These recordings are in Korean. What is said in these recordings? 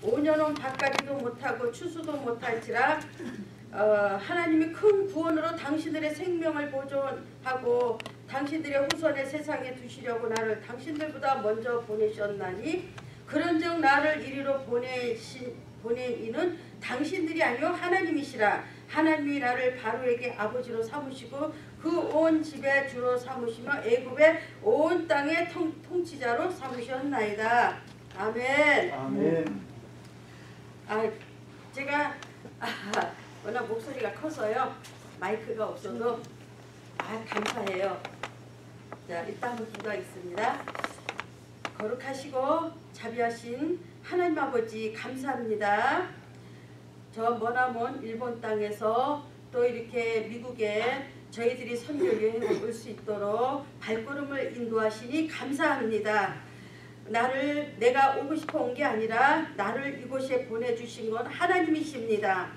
5년은 밭가기도 못하고 추수도 못할지라 하나님이 큰 구원으로 당신들의 생명을 보존하고 당신들의 후손의 세상에 두시려고 나를 당신들보다 먼저 보내셨나니 그런즉 나를 이리로 보낸 이는 당신들이 아니요 하나님이시라. 하나님이 나를 바로에게 아버지로 삼으시고 그 온 집의 주로 삼으시며 애굽의 온 땅의 통치자로 삼으셨나이다. 아멘. 아멘. 제가 워낙 목소리가 커서요 마이크가 없어도 감사해요. 자, 일단 한번 기도하겠습니다. 거룩하시고 자비하신 하나님 아버지 감사합니다. 저 머나먼 일본 땅에서 또 이렇게 미국에 저희들이 선교 여행을 올 수 있도록 발걸음을 인도하시니 감사합니다. 내가 오고 싶어 온 게 아니라 나를 이곳에 보내주신 건 하나님이십니다.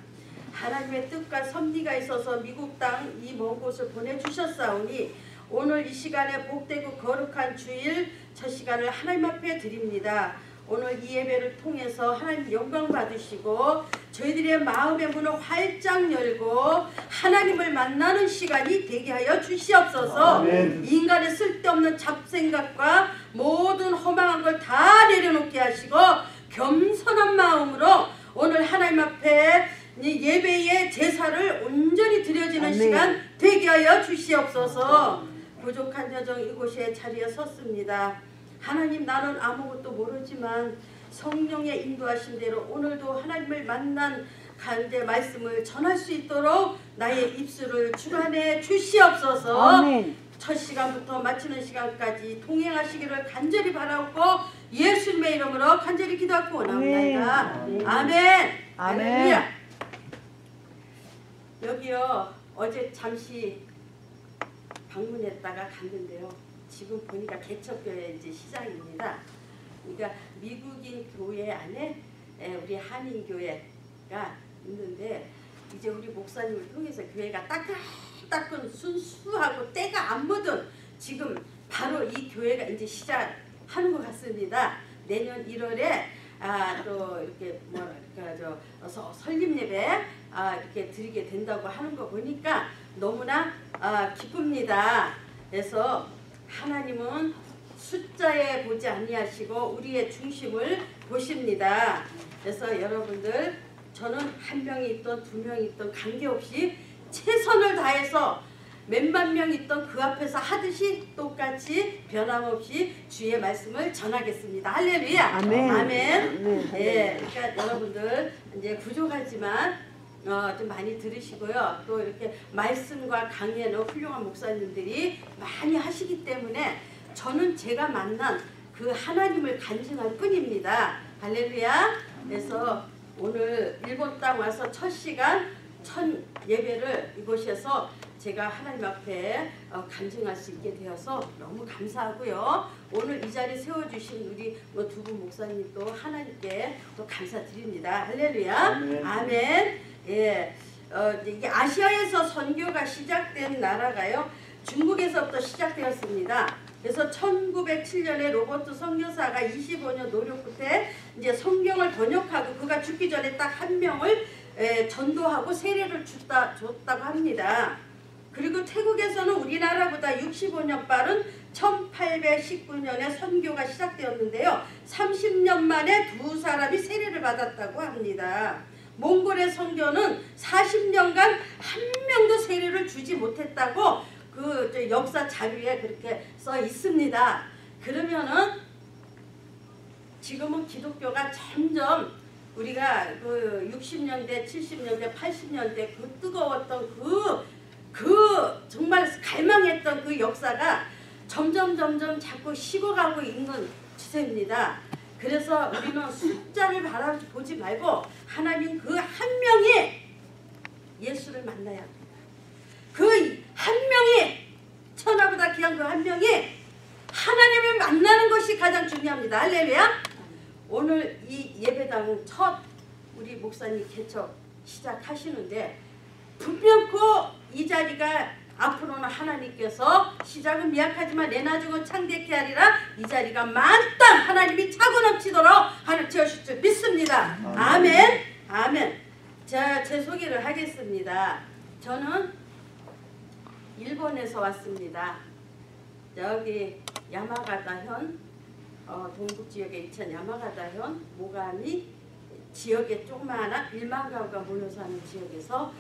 하나님의 뜻과 섭리가 있어서 미국 땅 이 먼 곳을 보내주셨사오니 오늘 이 시간에 복되고 거룩한 주일 첫 시간을 하나님 앞에 드립니다. 오늘 이 예배를 통해서 하나님 영광 받으시고 저희들의 마음의 문을 활짝 열고 하나님을 만나는 시간이 되게 하여 주시옵소서. 아멘. 인간의 쓸데없는 잡생각과 모든 허망한 걸 다 내려놓게 하시고 겸손한 마음으로 오늘 하나님 앞에 이 예배의 제사를 온전히 드려지는 아멘. 시간 되게 하여 주시옵소서. 부족한 여정 이곳에 자리에 섰습니다. 하나님 나는 아무것도 모르지만 성령의 인도하신 대로 오늘도 하나님을 만난 가운데 말씀을 전할 수 있도록 나의 입술을 주관해 주시옵소서. 아멘. 첫 시간부터 마치는 시간까지 동행하시기를 간절히 바라고 예수님의 이름으로 간절히 기도하고 원합니다. 아멘. 아멘. 아멘. 할렐루야. 여기요 어제 잠시 방문했다가 갔는데요. 지금 보니까 개척교회 이제 시작입니다. 그러니까 미국인 교회 안에 우리 한인교회가 있는데 이제 우리 목사님을 통해서 교회가 따끈따끈 순수하고 때가 안 묻은 지금 바로 이 교회가 이제 시작하는 것 같습니다. 내년 1월에 또 이렇게 뭐랄까 설립 예배 이렇게 드리게 된다고 하는 거 보니까 너무나 기쁩니다. 그래서 하나님은 숫자에 보지 아니하시고 우리의 중심을 보십니다. 그래서 여러분들 저는 한 명이 있던 두 명이 있던 관계없이 최선을 다해서 몇만 명 있던 그 앞에서 하듯이 똑같이 변함없이 주의 말씀을 전하겠습니다. 할렐루야. 아멘. 아멘. 예, 그러니까 여러분들 이제 부족하지만 좀 많이 들으시고요. 또 이렇게 말씀과 강의는 훌륭한 목사님들이 많이 하시기 때문에 저는 제가 만난 그 하나님을 간증할 뿐입니다. 할렐루야. 그래서 오늘 일본 땅 와서 첫 시간 첫 예배를 이곳에서 제가 하나님 앞에 간증할 수 있게 되어서 너무 감사하고요. 오늘 이 자리 세워주신 우리 두 분 목사님도 하나님께 또 감사드립니다. 할렐루야. 아멘. 아멘. 예, 이게 아시아에서 선교가 시작된 나라가요. 중국에서부터 시작되었습니다. 그래서 1907년에 로버트 선교사가 25년 노력 끝에 이제 성경을 번역하고 그가 죽기 전에 딱 한 명을 전도하고 세례를 줬다고 합니다. 그리고 태국에서는 우리나라보다 65년 빠른 1819년에 선교가 시작되었는데요. 30년 만에 두 사람이 세례를 받았다고 합니다. 몽골의 선교는 40년간 한 명도 세례를 주지 못했다고 그 역사 자료에 그렇게 써 있습니다. 그러면은 지금은 기독교가 점점 우리가 그 60년대, 70년대, 80년대 그 뜨거웠던 그 정말 갈망했던 그 역사가 점점 자꾸 식어가고 있는 추세입니다. 그래서 우리는 숫자를 바라보지 말고 하나님 그 한 명이 예수를 만나야 합니다. 그 한 명이 천하보다 귀한 그 한 명이 하나님을 만나는 것이 가장 중요합니다. 할렐루야. 오늘 이 예배당은 첫 우리 목사님 개척 시작하시는데 분명코 이 자리가 앞으로는 하나님께서 시작은 미약하지만 내나중은 창대케 하리라. 이 자리가 만땅 하나님이 차고 넘치도록 하나님 채우실 줄 믿습니다. 아멘. 아멘. 자, 제 소개를 하겠습니다. 저는 일본에서 왔습니다. 여기 야마가다현 동북지역에 있는 야마가다현 모가미 지역에 조그마한 1만 가구가 모여 사는 지역에서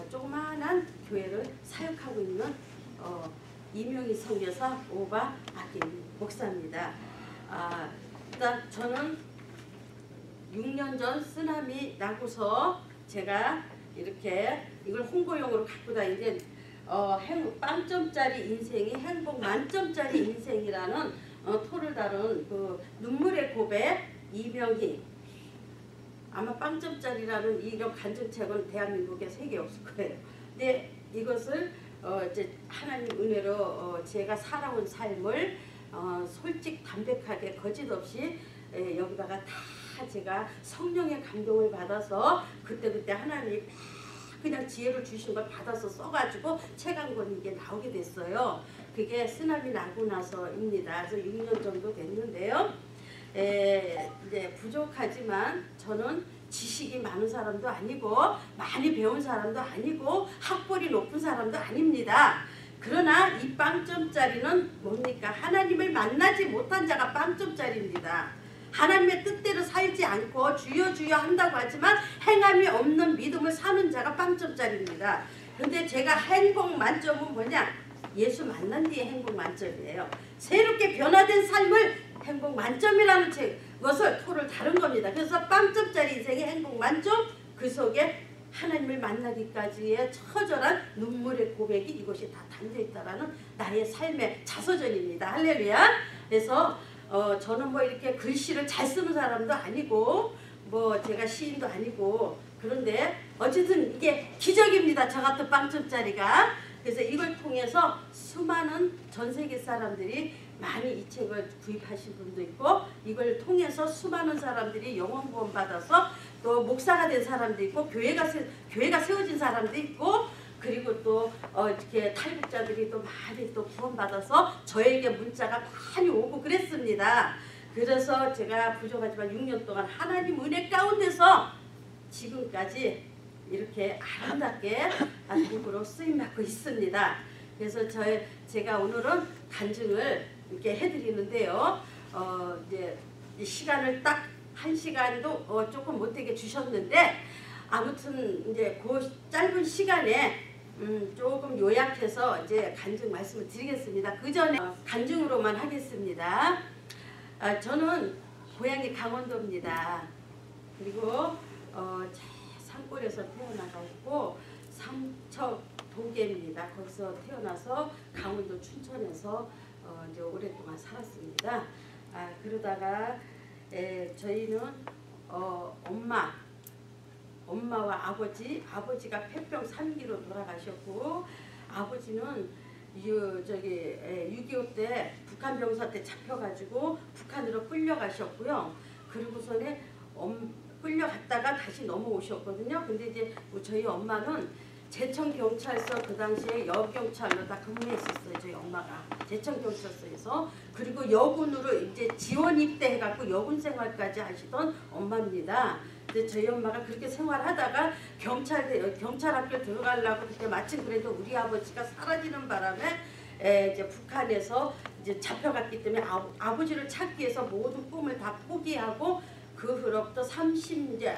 조그마한 교회를 사역하고 있는 이명희 선교사 오바 아기 목사입니다. 일단 저는 6년 전 쓰나미 나고서 제가 이렇게 이걸 홍보용으로 갖고 다니는 빵점짜리 인생이 행복 만점짜리 인생이라는 토를 다룬 그 눈물의 고백 이명희, 아마 빵점짜리라는 이런 간증책은 대한민국에 3개 없을 거예요. 근데 이것을 이제 하나님 은혜로 제가 살아온 삶을 솔직 담백하게 거짓 없이 여기다가 다 제가 성령의 감동을 받아서 그때 하나님이 그냥 지혜를 주신 걸 받아서 써가지고 책 한 권 이게 나오게 됐어요. 그게 쓰나미 나고 나서입니다. 그래서 6년 정도 됐는데요. 이제 부족하지만 저는 지식이 많은 사람도 아니고 많이 배운 사람도 아니고 학벌이 높은 사람도 아닙니다. 그러나 이 빵점짜리는 뭡니까? 하나님을 만나지 못한 자가 빵점짜리입니다. 하나님의 뜻대로 살지 않고 주여 주여 한다고 하지만 행함이 없는 믿음을 사는 자가 빵점짜리입니다. 그런데 제가 행복 만점은 뭐냐? 예수 만난 뒤에 행복 만점이에요. 새롭게 변화된 삶을 행복 만점이라는 것을 토를 다룬 겁니다. 그래서 빵점짜리 인생의 행복 만점, 그 속에 하나님을 만나기까지의 처절한 눈물의 고백이 이것이 다 담겨있다라는 나의 삶의 자서전입니다. 할렐루야. 그래서 저는 뭐 이렇게 글씨를 잘 쓰는 사람도 아니고 뭐 제가 시인도 아니고 그런데 어쨌든 이게 기적입니다. 저 같은 빵점짜리가. 그래서 이걸 통해서 수많은 전 세계 사람들이 많이 이 책을 구입하신 분도 있고 이걸 통해서 수많은 사람들이 영혼 구원 받아서 또 목사가 된 사람도 있고 교회가 세워진 사람도 있고 그리고 또 이렇게 탈북자들이 또 많이 또 구원받아서 저에게 문자가 많이 오고 그랬습니다. 그래서 제가 부족하지만 6년 동안 하나님 은혜 가운데서 지금까지 이렇게 아름답게 누구로 쓰임받고 있습니다. 그래서 제가 오늘은 간증을 이렇게 해드리는데요. 이제 시간을 딱 1시간도 조금 못되게 주셨는데 아무튼 이제 그 짧은 시간에 조금 요약해서 이제 간증 말씀을 드리겠습니다. 그 전에 간증으로만 하겠습니다. 저는 고향이 강원도입니다. 그리고 산골에서 태어나가고 삼척 도계입니다. 거기서 태어나서 강원도 춘천에서 이제 오랫동안 살았습니다. 그러다가 저희는 엄마와 아버지가 폐병 3기로 돌아가셨고 아버지는 6.25 때 북한 병사 때 잡혀가지고 북한으로 끌려가셨고요. 그리고서는 끌려갔다가 다시 넘어오셨거든요. 근데 이제 저희 엄마는 제천경찰서 그 당시에 여경찰로 다 근무했었어요. 저희 엄마가 제천경찰서에서. 그리고 여군으로 이제 지원 입대해갖고 여군 생활까지 하시던 엄마입니다. 근데 저희 엄마가 그렇게 생활하다가 경찰학교 들어가려고 그때 마침 그래도 우리 아버지가 사라지는 바람에 이제 북한에서 이제 잡혀갔기 때문에 아버지를 찾기 위해서 모든 꿈을 다 포기하고 그 후로부터 이제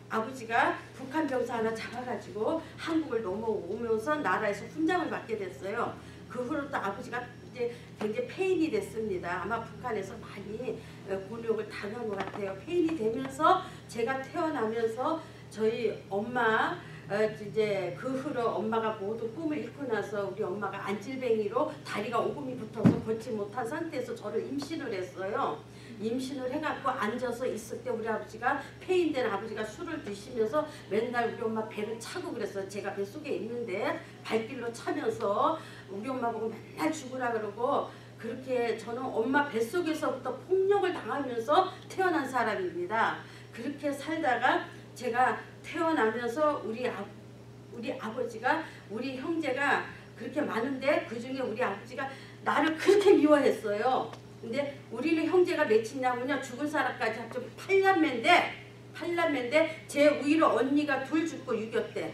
아버지가 북한 병사 하나 잡아가지고 한국을 넘어오면서 나라에서 훈장을 받게 됐어요. 그 후로부터 아버지가 이제 굉장히 폐인이 됐습니다. 아마 북한에서 많이 곤욕을 당한 것 같아요. 폐인이 되면서 제가 태어나면서 저희 엄마 이제 그 후로 엄마가 모든 꿈을 잃고 나서 우리 엄마가 안질뱅이로 다리가 오금이 붙어서 걷지 못한 상태에서 저를 임신을 했어요. 임신을 해갖고 앉아서 있을 때 우리 아버지가 폐인된 아버지가 술을 드시면서 맨날 우리 엄마 배를 차고 그랬어요. 제가 뱃속에 있는데 발길로 차면서 우리 엄마 보고 맨날 죽으라 그러고 그렇게 저는 엄마 뱃속에서부터 폭력을 당하면서 태어난 사람입니다. 그렇게 살다가 제가 태어나면서 우리 아버지가 우리 형제가 그렇게 많은데 그중에 우리 아버지가 나를 그렇게 미워했어요. 근데 우리는 형제가 몇이냐면요. 죽은 사람까지 합치면 8남매인데 제 위로 언니가 둘 죽고 6이었대.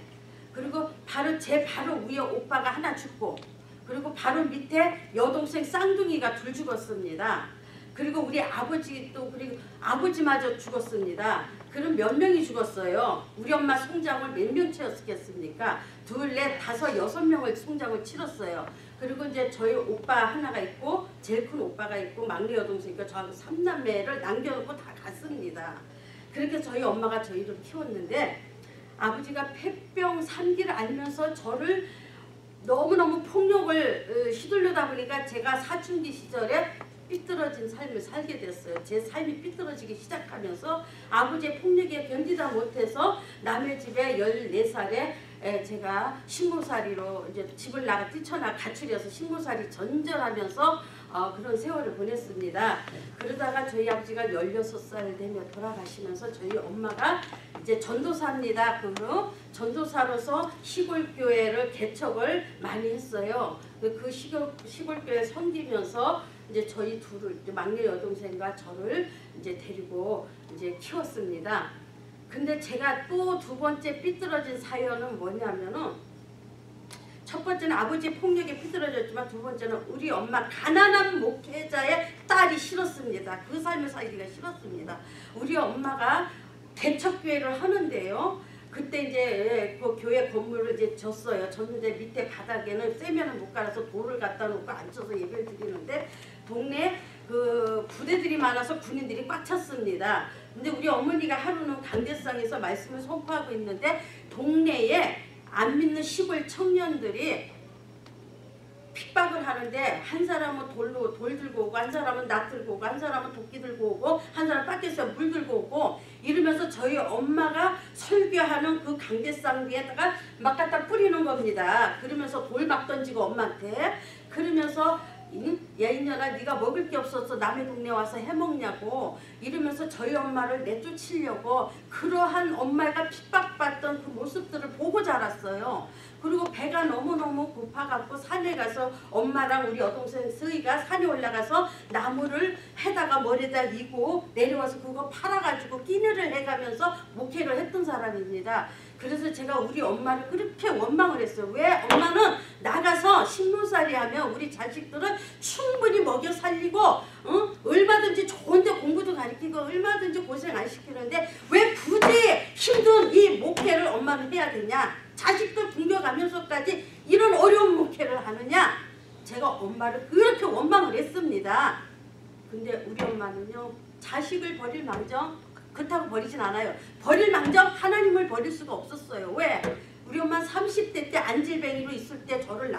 그리고 제 바로 위에 오빠가 하나 죽고, 그리고 바로 밑에 여동생 쌍둥이가 둘 죽었습니다. 그리고 우리 아버지도, 그리고 아버지마저 죽었습니다. 그럼 몇 명이 죽었어요? 우리 엄마 송장을 몇 명 치렀겠습니까? 둘, 넷, 다섯, 6명을 송장을 치렀어요. 그리고 이제 저희 오빠 하나가 있고, 제일 큰 오빠가 있고, 막내 여동생이니까 저하고 3남매를 남겨놓고 다 갔습니다. 그렇게 저희 엄마가 저희를 키웠는데, 아버지가 폐병 3기를 알면서 저를 너무너무 폭력을 휘둘르다 보니까 제가 사춘기 시절에 삐뚤어진 삶을 살게 됐어요. 제 삶이 삐뚤어지기 시작하면서 아버지의 폭력에 견디다 못해서 남의 집에 14살에 제가 신고살이로 이제 집을 나가 뛰쳐나 가출해서 신고살이 전전하면서 그런 세월을 보냈습니다. 그러다가 저희 아버지가 16살 되며 돌아가시면서 저희 엄마가 이제 전도사입니다. 그 전도사로서 시골교회를 개척을 많이 했어요. 그 시골교회 섬기면서 이제 저희 둘을, 이제 막내 여동생과 저를 이제 데리고 이제 키웠습니다. 근데 제가 또 두 번째 삐뚤어진 사연은 뭐냐면은, 첫 번째는 아버지 폭력에 삐뚤어졌지만 두 번째는 우리 엄마 가난한 목회자의 딸이 싫었습니다. 그 삶을 살기가 싫었습니다. 우리 엄마가 개척교회를 하는데요. 그때 이제 그 교회 건물을 이제 졌어요. 졌는데 밑에 바닥에는 쇠면을 못 갈아서 돌을 갖다 놓고 앉혀서 예배를 드리는데, 동네 그 부대들이 많아서 군인들이 꽉 찼습니다. 근데 우리 어머니가 하루는 강대상에서 말씀을 선포하고 있는데, 동네에 안 믿는 시골 청년들이 핍박을 하는데, 한 사람은 돌 들고 오고, 한 사람은 낫 들고 오고, 한 사람은 도끼 들고 오고, 한 사람은 밖에서 물 들고 오고, 이러면서 저희 엄마가 설교하는 그 강대상 위에다가 막 갖다 뿌리는 겁니다. 그러면서 돌 막 던지고 엄마한테, 그러면서 야 이년아, 네가 먹을 게 없어서 남의 동네 와서 해먹냐고 이러면서 저희 엄마를 내쫓으려고, 그러한 엄마가 핍박받던 그 모습들을 보고 자랐어요. 그리고 배가 너무너무 고파갖고 산에 가서 엄마랑 우리 여동생 서희가 산에 올라가서 나무를 해다가 머리에다 이고 내려와서 그거 팔아가지고 끼니를 해가면서 목회를 했던 사람입니다. 그래서 제가 우리 엄마를 그렇게 원망을 했어요. 왜 엄마는 나가서 신문살이 하면 우리 자식들은 충분히 먹여 살리고 얼마든지 좋은데 공부도 가르치고 얼마든지 고생 안 시키는데 왜 굳이 힘든 이 목회를 엄마는 해야 되냐, 자식들 굶겨가면서까지 이런 어려운 목회를 하느냐, 제가 엄마를 그렇게 원망을 했습니다. 근데 우리 엄마는요, 자식을 버릴 망정 그렇다고 버리진 않아요. 버릴 망정 하나님을 버릴 수가 없었어요. 왜? 우리 엄마 30대 때 안질뱅이로 있을 때 저를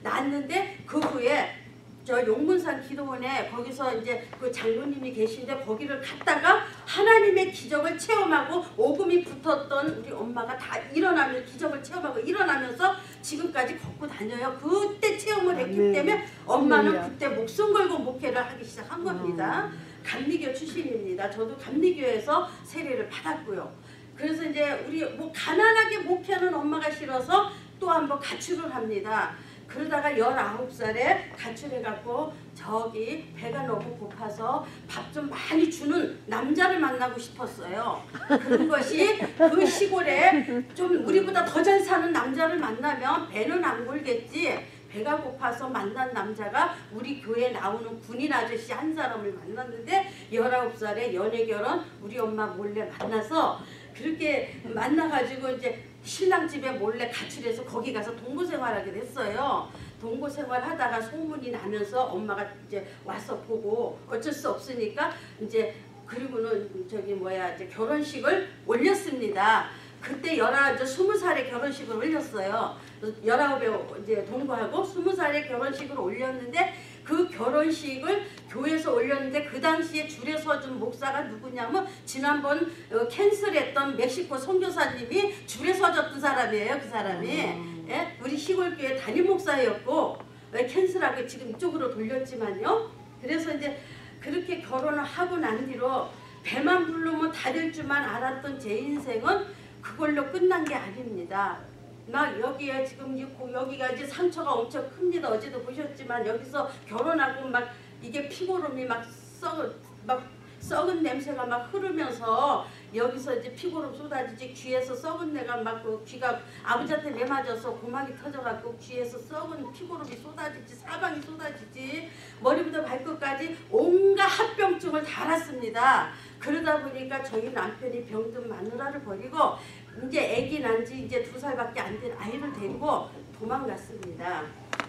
낳았는데, 그 후에 저 용문산 기도원에 거기서 이제 그 장로님이 계신데 거기를 갔다가 하나님의 기적을 체험하고 오금이 붙었던 우리 엄마가 다 일어나면 기적을 체험하고 일어나면서 지금까지 걷고 다녀요. 그때 체험을 했기 때문에 엄마는 그때 목숨 걸고 목회를 하기 시작한 겁니다. 감리교 출신입니다. 저도 감리교에서 세례를 받았고요. 그래서 이제 우리 가난하게 목회하는 엄마가 싫어서 또 한번 가출을 합니다. 그러다가 19살에 가출해갖고 저기 배가 너무 고파서 밥 좀 많이 주는 남자를 만나고 싶었어요. 그런 것이 그 시골에 좀 우리보다 더 잘 사는 남자를 만나면 배는 안 골겠지. 배가 고파서 만난 남자가 우리 교회에 나오는 군인 아저씨 한 사람을 만났는데, 19살에 연애 결혼 우리 엄마 몰래 만나서 그렇게 만나가지고 이제 신랑 집에 몰래 가출해서 거기 가서 동거 생활하게 됐어요. 동거 생활하다가 소문이 나면서 엄마가 이제 와서 보고 어쩔 수 없으니까 이제 그리고는 이제 결혼식을 올렸습니다. 그때 20살에 결혼식을 올렸어요. 19에 이제 동거하고 20살에 결혼식을 올렸는데, 그 결혼식을 교회에서 올렸는데 그 당시에 줄에 서준 목사가 누구냐면 지난번 캔슬했던 멕시코 선교사님이 줄에 서줬던 사람이에요. 그 사람이 예? 우리 시골교회 담임 목사였고 캔슬하고 지금 이쪽으로 돌렸지만요. 그래서 이제 그렇게 결혼을 하고 난 뒤로 배만 부르면 다 될 줄만 알았던 제 인생은 그걸로 끝난 게 아닙니다. 막 여기에 지금 여기가 이제 상처가 엄청 큽니다. 어제도 보셨지만 여기서 결혼하고 막 이게 피고름이 막 썩은 냄새가 막 흐르면서 여기서 이제 피고름 쏟아지지 귀에서 썩은 내가 막 그 귀가 아버지한테 매 맞아서 고막이 터져갖고 귀에서 썩은 피고름이 쏟아지지 사방이 쏟아지지 머리부터 발끝까지 온갖 합병증을 다 앓았습니다. 그러다 보니까 저희 남편이 병든 마누라를 버리고 이제 아기 난 지 이제 2살밖에 안 된 아이를 데리고 도망갔습니다.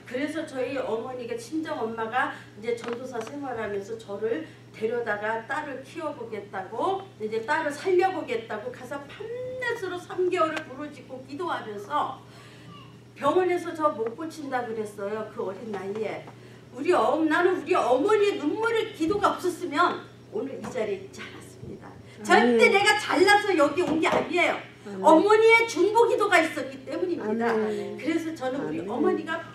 그래서 저희 어머니가 친정 엄마가 이제 전도사 생활하면서 저를 데려다가 딸을 키워보겠다고 이제 딸을 살려보겠다고 가서 밤낮으로 3개월을 부르짖고 기도하면서 병원에서 저 못 고친다 그랬어요. 그 어린 나이에 나는 우리 어머니의 눈물의 기도가 없었으면 오늘 이 자리에 있지 않았습니다. 절대 내가 잘나서 여기 온 게 아니에요. 어머니의 중보 기도가 있었기 때문입니다. 그래서 저는 우리 어머니가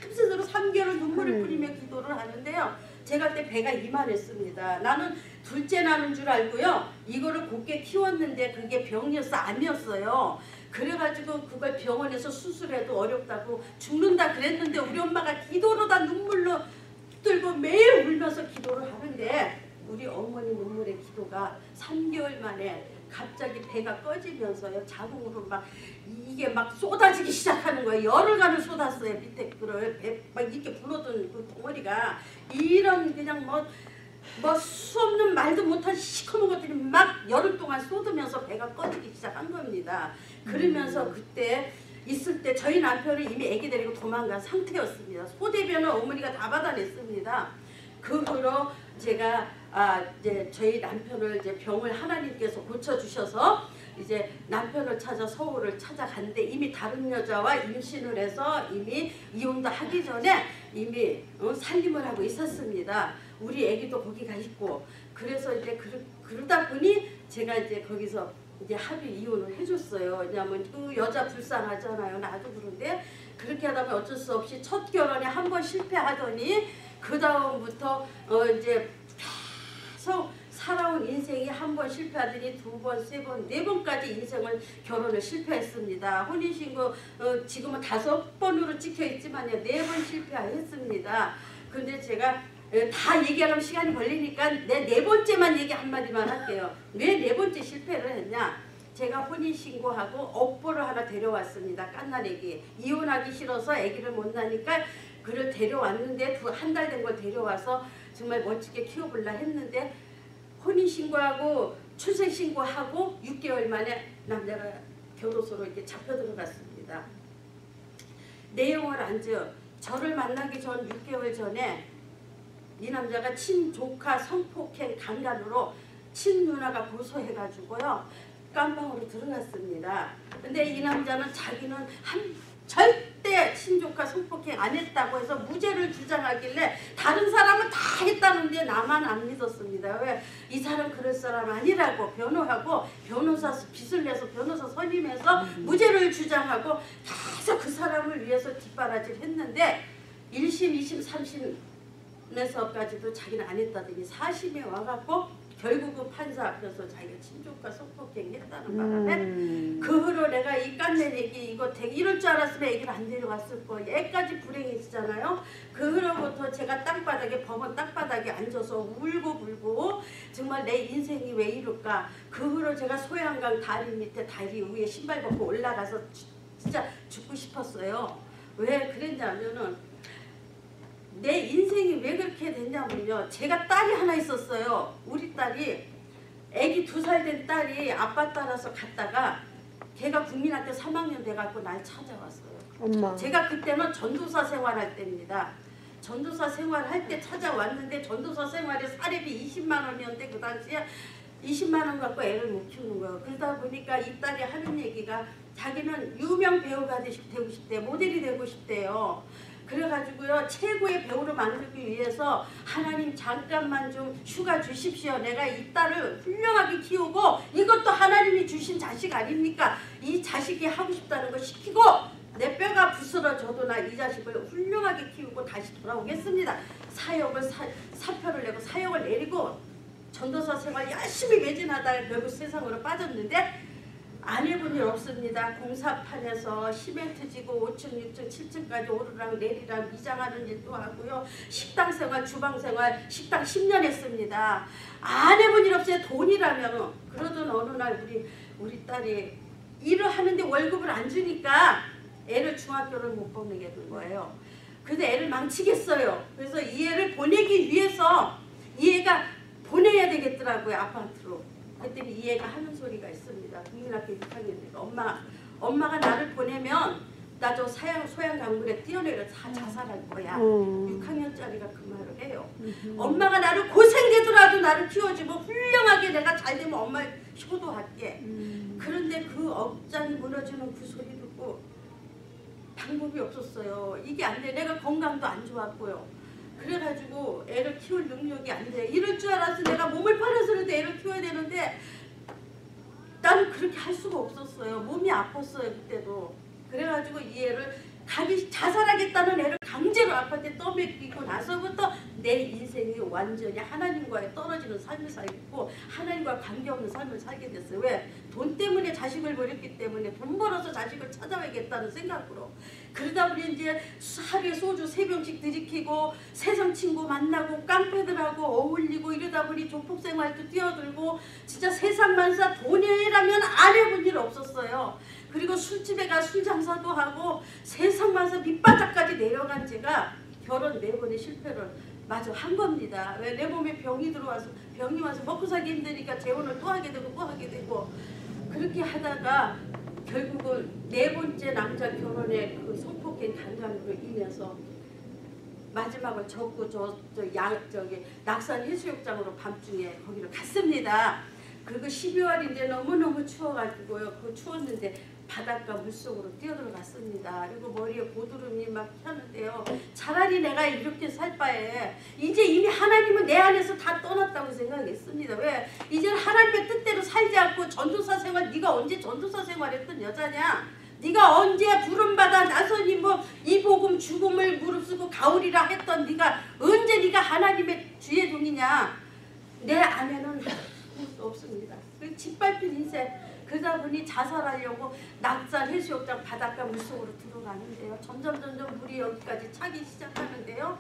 밤새도록 3개월 눈물을 뿌리며 기도를 하는데요. 제가 그때 배가 이만했습니다. 나는 둘째 나는 줄 알고요. 이거를 곱게 키웠는데 그게 병이었어 암이었어요. 그래가지고 그걸 병원에서 수술해도 어렵다고 죽는다 그랬는데 우리 엄마가 기도로 다 눈물로 들고 매일 울면서 기도를 하는데 우리 어머니 눈물의 기도가 3개월 만에 갑자기 배가 꺼지면서요. 자궁으로 막 이게 막 쏟아지기 시작하는 거예요. 열흘간을 쏟았어요. 밑에 그걸 막 이렇게 불어든 그 덩어리가 이런 그냥 뭐 수 없는 말도 못한 시커먼 것들이 막 열흘 동안 쏟으면서 배가 꺼지기 시작한 겁니다. 그러면서 그때 있을 때 저희 남편은 이미 아기 데리고 도망간 상태였습니다. 소대변은 어머니가 다 받아냈습니다. 그 후로 제가 이제 저희 남편을 이제 병을 하나님께서 고쳐주셔서 이제 남편을 찾아 서울을 찾아갔는데 이미 다른 여자와 임신을 해서 이미 이혼도 하기 전에 이미 살림을 하고 있었습니다. 우리 아기도 거기가 있고 그래서 이제 그러다 보니 제가 이제 거기서 이제 합의 이혼을 해줬어요. 왜냐하면 그 여자 불쌍하잖아요. 나도 그런데 그렇게 하다 보면 어쩔 수 없이 첫 결혼에 한 번 실패하더니 그 다음부터 이제 계속 살아온 인생이 한 번 실패하더니 2번, 3번, 4번까지 인생을 결혼을 실패했습니다. 혼인신고 지금은 5번으로 찍혀있지만요. 4번 실패했습니다. 근데 제가 다 얘기하려면 시간이 걸리니까 내 4번째만 얘기 한마디만 할게요. 왜 4번째 실패를 했냐? 제가 혼인신고하고 업보를 하나 데려왔습니다. 깐난 애기. 이혼하기 싫어서 아기를 못 낳으니까 그를 데려왔는데 한 달 된 걸 데려와서 정말 멋지게 키워보려 했는데 혼인신고하고 출생신고하고 6개월 만에 남자가 교도소로 이렇게 잡혀 들어갔습니다. 내용을 안죠. 저를 만나기 전 6개월 전에 이 남자가 친조카 성폭행 강간으로 친누나가 고소해가지고요. 깜방으로 들어갔습니다. 근데 이 남자는 자기는 절대 친조카 성폭행 안 했다고 해서 무죄를 주장하길래 다른 사람은 다 했다는데 나만 안 믿었습니다. 왜? 이 사람 그럴 사람 아니라고 변호하고 변호사 빚을 내서 변호사 선임해서 무죄를 주장하고 계속 그 사람을 위해서 뒷바라지를 했는데 1심, 2심, 3심에서까지도 자기는 안 했다더니 4심에 와갖고 결국은 판사 앞에서 자기가 친조카 성폭행 했다는 바람에 그 후로 내가 이 깐낸 애기 이거 되게 이럴 줄 알았으면 애기를 안 데려갔을 거예요. 애까지 불행했잖아요. 그 후로부터 제가 법원 땅바닥에 앉아서 울고 불고 정말 내 인생이 왜 이럴까. 그 후로 제가 소양강 다리 밑에 다리 위에 신발 벗고 올라가서 진짜 죽고 싶었어요. 왜 그랬냐면은 내 인생이 왜 그렇게 됐냐면요. 제가 딸이 하나 있었어요. 우리 딸이 애기 2살 된 딸이 아빠 따라서 갔다가 걔가 국민학교 3학년 돼갖고 날 찾아왔어요. 엄마. 제가 그때는 전도사 생활할 때입니다. 전도사 생활할 때 찾아왔는데 전도사 생활에 사례비 20만 원이었는데 그 당시에 20만 원 갖고 애를 못 키우는 거예요. 그러다 보니까 이 딸이 하는 얘기가 자기는 유명 배우가 되고 싶대. 모델이 되고 싶대요. 그래가지고요. 최고의 배우를 만들기 위해서 하나님 잠깐만 좀 휴가 주십시오. 내가 이 딸을 훌륭하게 키우고 이것도 하나님이 주신 자식 아닙니까? 이 자식이 하고 싶다는 거 시키고 내 뼈가 부스러져도 나 이 자식을 훌륭하게 키우고 다시 돌아오겠습니다. 사역을 사표를 내고 사역을 내리고 전도사 생활 열심히 매진하다가 결국 세상으로 빠졌는데 안 해본 일 없습니다. 공사판에서 시멘트 지고 5층, 6층, 7층까지 오르락 내리락 미장하는 일도 하고요. 식당 생활, 주방 생활, 식당 10년 했습니다. 안 해본 일 없어요. 돈이라면. 그러던 어느 날 우리 딸이 일을 하는데 월급을 안 주니까 애를 중학교를 못 보내게 된 거예요. 그래서 애를 망치겠어요. 그래서 이 애를 보내기 위해서 이 애가 보내야 되겠더라고요. 아파트로. 그랬더니 이 애가 하는 소리가 있습니다. 국민학교 6학년이니까 엄마가 나를 보내면 나 저 소양 강물에 뛰어내려 자살할 거야. 6학년짜리가 그 말을 해요. 엄마가 나를 고생되더라도 나를 키워주고 훌륭하게 내가 잘 되면 엄마를 효도할게. 그런데 그 억장이 무너지는 그 소리 듣고 방법이 없었어요. 이게 안 돼. 내가 건강도 안 좋았고요. 그래가지고 애를 키울 능력이 안 돼. 이럴 줄 알아서 내가 몸을 팔아서라도 애를 키워야 되는데 나는 그렇게 할 수가 없었어요. 몸이 아팠어요. 그때도. 그래가지고 이 애를 자살하겠다는 애를 강제로 아파트에 떠맡기고 나서부터 내 인생이 완전히 하나님과의 떨어지는 삶을 살고 하나님과 관계없는 삶을 살게 됐어요. 왜? 돈 때문에 자식을 버렸기 때문에 돈 벌어서 자식을 찾아와야겠다는 생각으로. 그러다 보니 이제 하루에 소주 3병씩 들이키고 세상 친구 만나고 깡패들하고 어울리고 이러다 보니 조폭생활도 뛰어들고 진짜 세상 만사 돈이라면 안 해본 일 없었어요. 그리고 술집에 가 술 장사도 하고 세상 만사 밑바닥까지 내려간 제가 결혼 4번의 실패를 마저 한 겁니다. 왜? 내 몸에 병이 와서 먹고 살기 힘드니까 재혼을 또 하게 되고 또 하게 되고 그렇게 하다가 결국은 4번째 남자 결혼에 그 성폭행 간감으로 인해서 마지막을 접고 저기 낙산 해수욕장으로 밤중에 거기를 갔습니다. 그리고 12월인데 너무너무 추워가지고요. 그 추웠는데 바닷가 물속으로 뛰어들어갔습니다. 그리고 머리에 고드름이 막 펴는데요. 차라리 내가 이렇게 살 바에 이제 이미 하나님은 내 안에서 다 떠났다고 생각했습니다. 왜? 이제는 하나님의 뜻대로 살지 않고 전도사 생활, 네가 언제 전도사 생활했던 여자냐? 네가 언제 부름받아 나선이 이 복음 죽음을 무릅쓰고 가오리라 했던 네가 언제 네가 하나님의 주의 종이냐? 내 안에는 할 수 없습니다. 그 짓밟힌 인생. 그러다 보니 자살하려고 낙산 해수욕장 바닷가 물속으로 들어가는데요. 점점 물이 여기까지 차기 시작하는데요.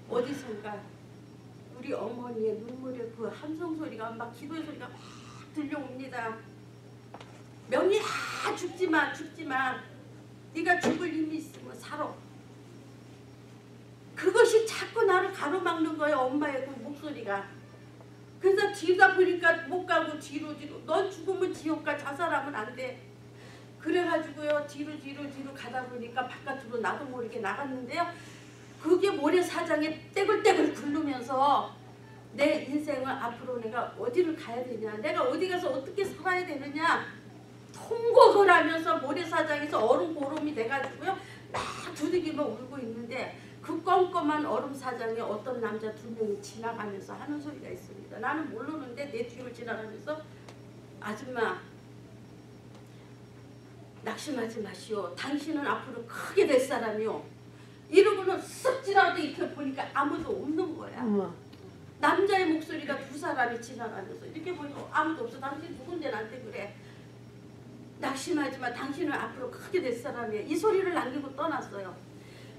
어디선가 우리 어머니의 눈물의 그 함성 소리가 막 기도의 소리가 막 들려옵니다. 명희야 죽지마 죽지마. 네가 죽을 힘이 있으면 살아. 그것이 자꾸 나를 가로막는 거예요. 엄마의 그 목소리가. 그래서 뒤다 보니까 못 가고 뒤로 넌 죽으면 지옥 가. 자살하면 안 돼. 그래가지고요 뒤로 가다 보니까 바깥으로 나도 모르게 나갔는데요. 그게 모래사장에 떼굴떼굴 굴르면서 내 인생을 앞으로 내가 어디를 가야 되냐, 내가 어디 가서 어떻게 살아야 되느냐 통곡을 하면서 모래사장에서 얼음 고름이 돼가지고요 막 두들기며 울고 있는데 그 껌껌한 얼음사장에 어떤 남자 2명이 지나가면서 하는 소리가 있습니다. 나는 모르는데 내 뒤를 지나가면서 아줌마 낙심하지 마시오. 당신은 앞으로 크게 될 사람이오. 이러고는 쓱 지나가도 이렇게 보니까 아무도 없는 거야. 남자의 목소리가 2사람이 지나가면서 이렇게 보니까 아무도 없어. 당신 누군데 나한테 그래. 낙심하지 마. 당신은 앞으로 크게 될 사람이야. 이 소리를 남기고 떠났어요.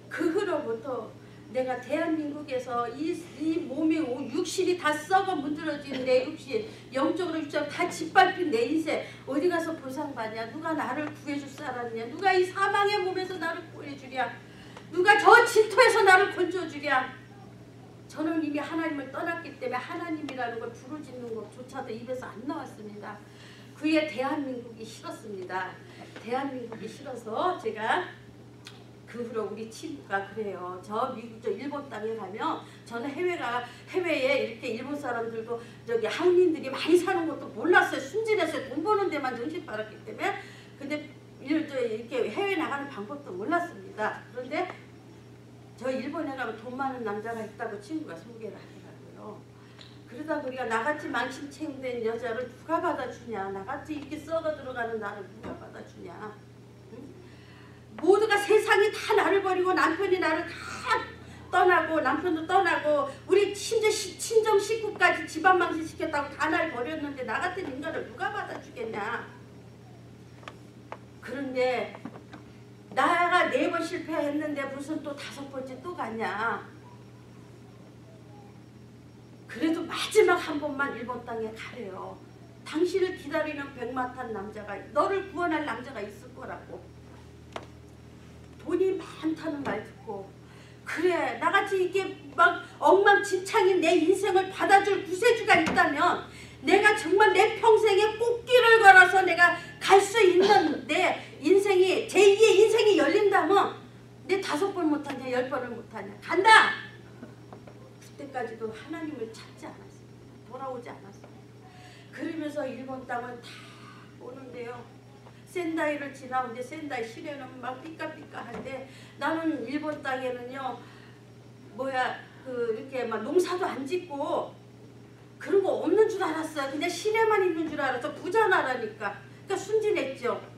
그 후로부터 내가 대한민국에서 이 몸이 육신이 다 썩어 문드러진 내 육신, 영적으로 육적으로 다 짓밟힌 내 인생 어디 가서 보상받냐? 누가 나를 구해줄 사람이냐? 누가 이 사망의 몸에서 나를 구해주랴? 누가 저 질투에서 나를 건져주랴? 저는 이미 하나님을 떠났기 때문에 하나님이라는 걸 부르짖는 것조차도 입에서 안 나왔습니다. 그에 대한민국이 싫었습니다. 대한민국이 싫어서 제가 그 후로 우리 친구가 그래요. 저 미국 저 일본 땅에 가면 저는 해외에 이렇게 일본 사람들도 저기 한민들이 많이 사는 것도 몰랐어요. 순진했어요. 돈 버는 데만 정신 빨았기 때문에. 근데 이렇게 해외 나가는 방법도 몰랐습니다. 그런데 저 일본에 가면 돈 많은 남자가 있다고 친구가 소개를 하더라고요. 그러다 보니까 나같이 만신창이된 여자를 누가 받아주냐. 나같이 이렇게 썩어 들어가는 나를 누가 받아주냐. 모두가 세상이 다 나를 버리고 남편이 나를 다 떠나고 남편도 떠나고 우리 심지어 친정 식구까지 집안 망신시켰다고 다 날 버렸는데 나 같은 인간을 누가 받아주겠냐. 그런데 나가 4번 실패했는데 무슨 또 5번째 또 가냐. 그래도 마지막 한 번만 일본 땅에 가래요. 당신을 기다리는 백마탄 남자가, 너를 구원할 남자가 있을 거라고. 돈이 많다는 말 듣고, 그래 나같이 이렇게 막 엉망진창인 내 인생을 받아줄 구세주가 있다면 내가 정말 내 평생에 꽃길을 걸어서 내가 갈 수 있는 내 인생이, 제2의 인생이 열린다면 내 5번 못하냐 10번을 못하냐 간다. 그때까지도 하나님을 찾지 않았어요. 돌아오지 않았어요. 그러면서 일본 땅을 다 오는데요. 센다이를 지나오는데 센다이 시내는 막 삐까삐까한데 나는 일본 땅에는요 이렇게 막 농사도 안 짓고 그런 거 없는 줄 알았어요. 그냥 시내만 있는 줄 알아서 부자 나라니까. 그러니까 순진했죠.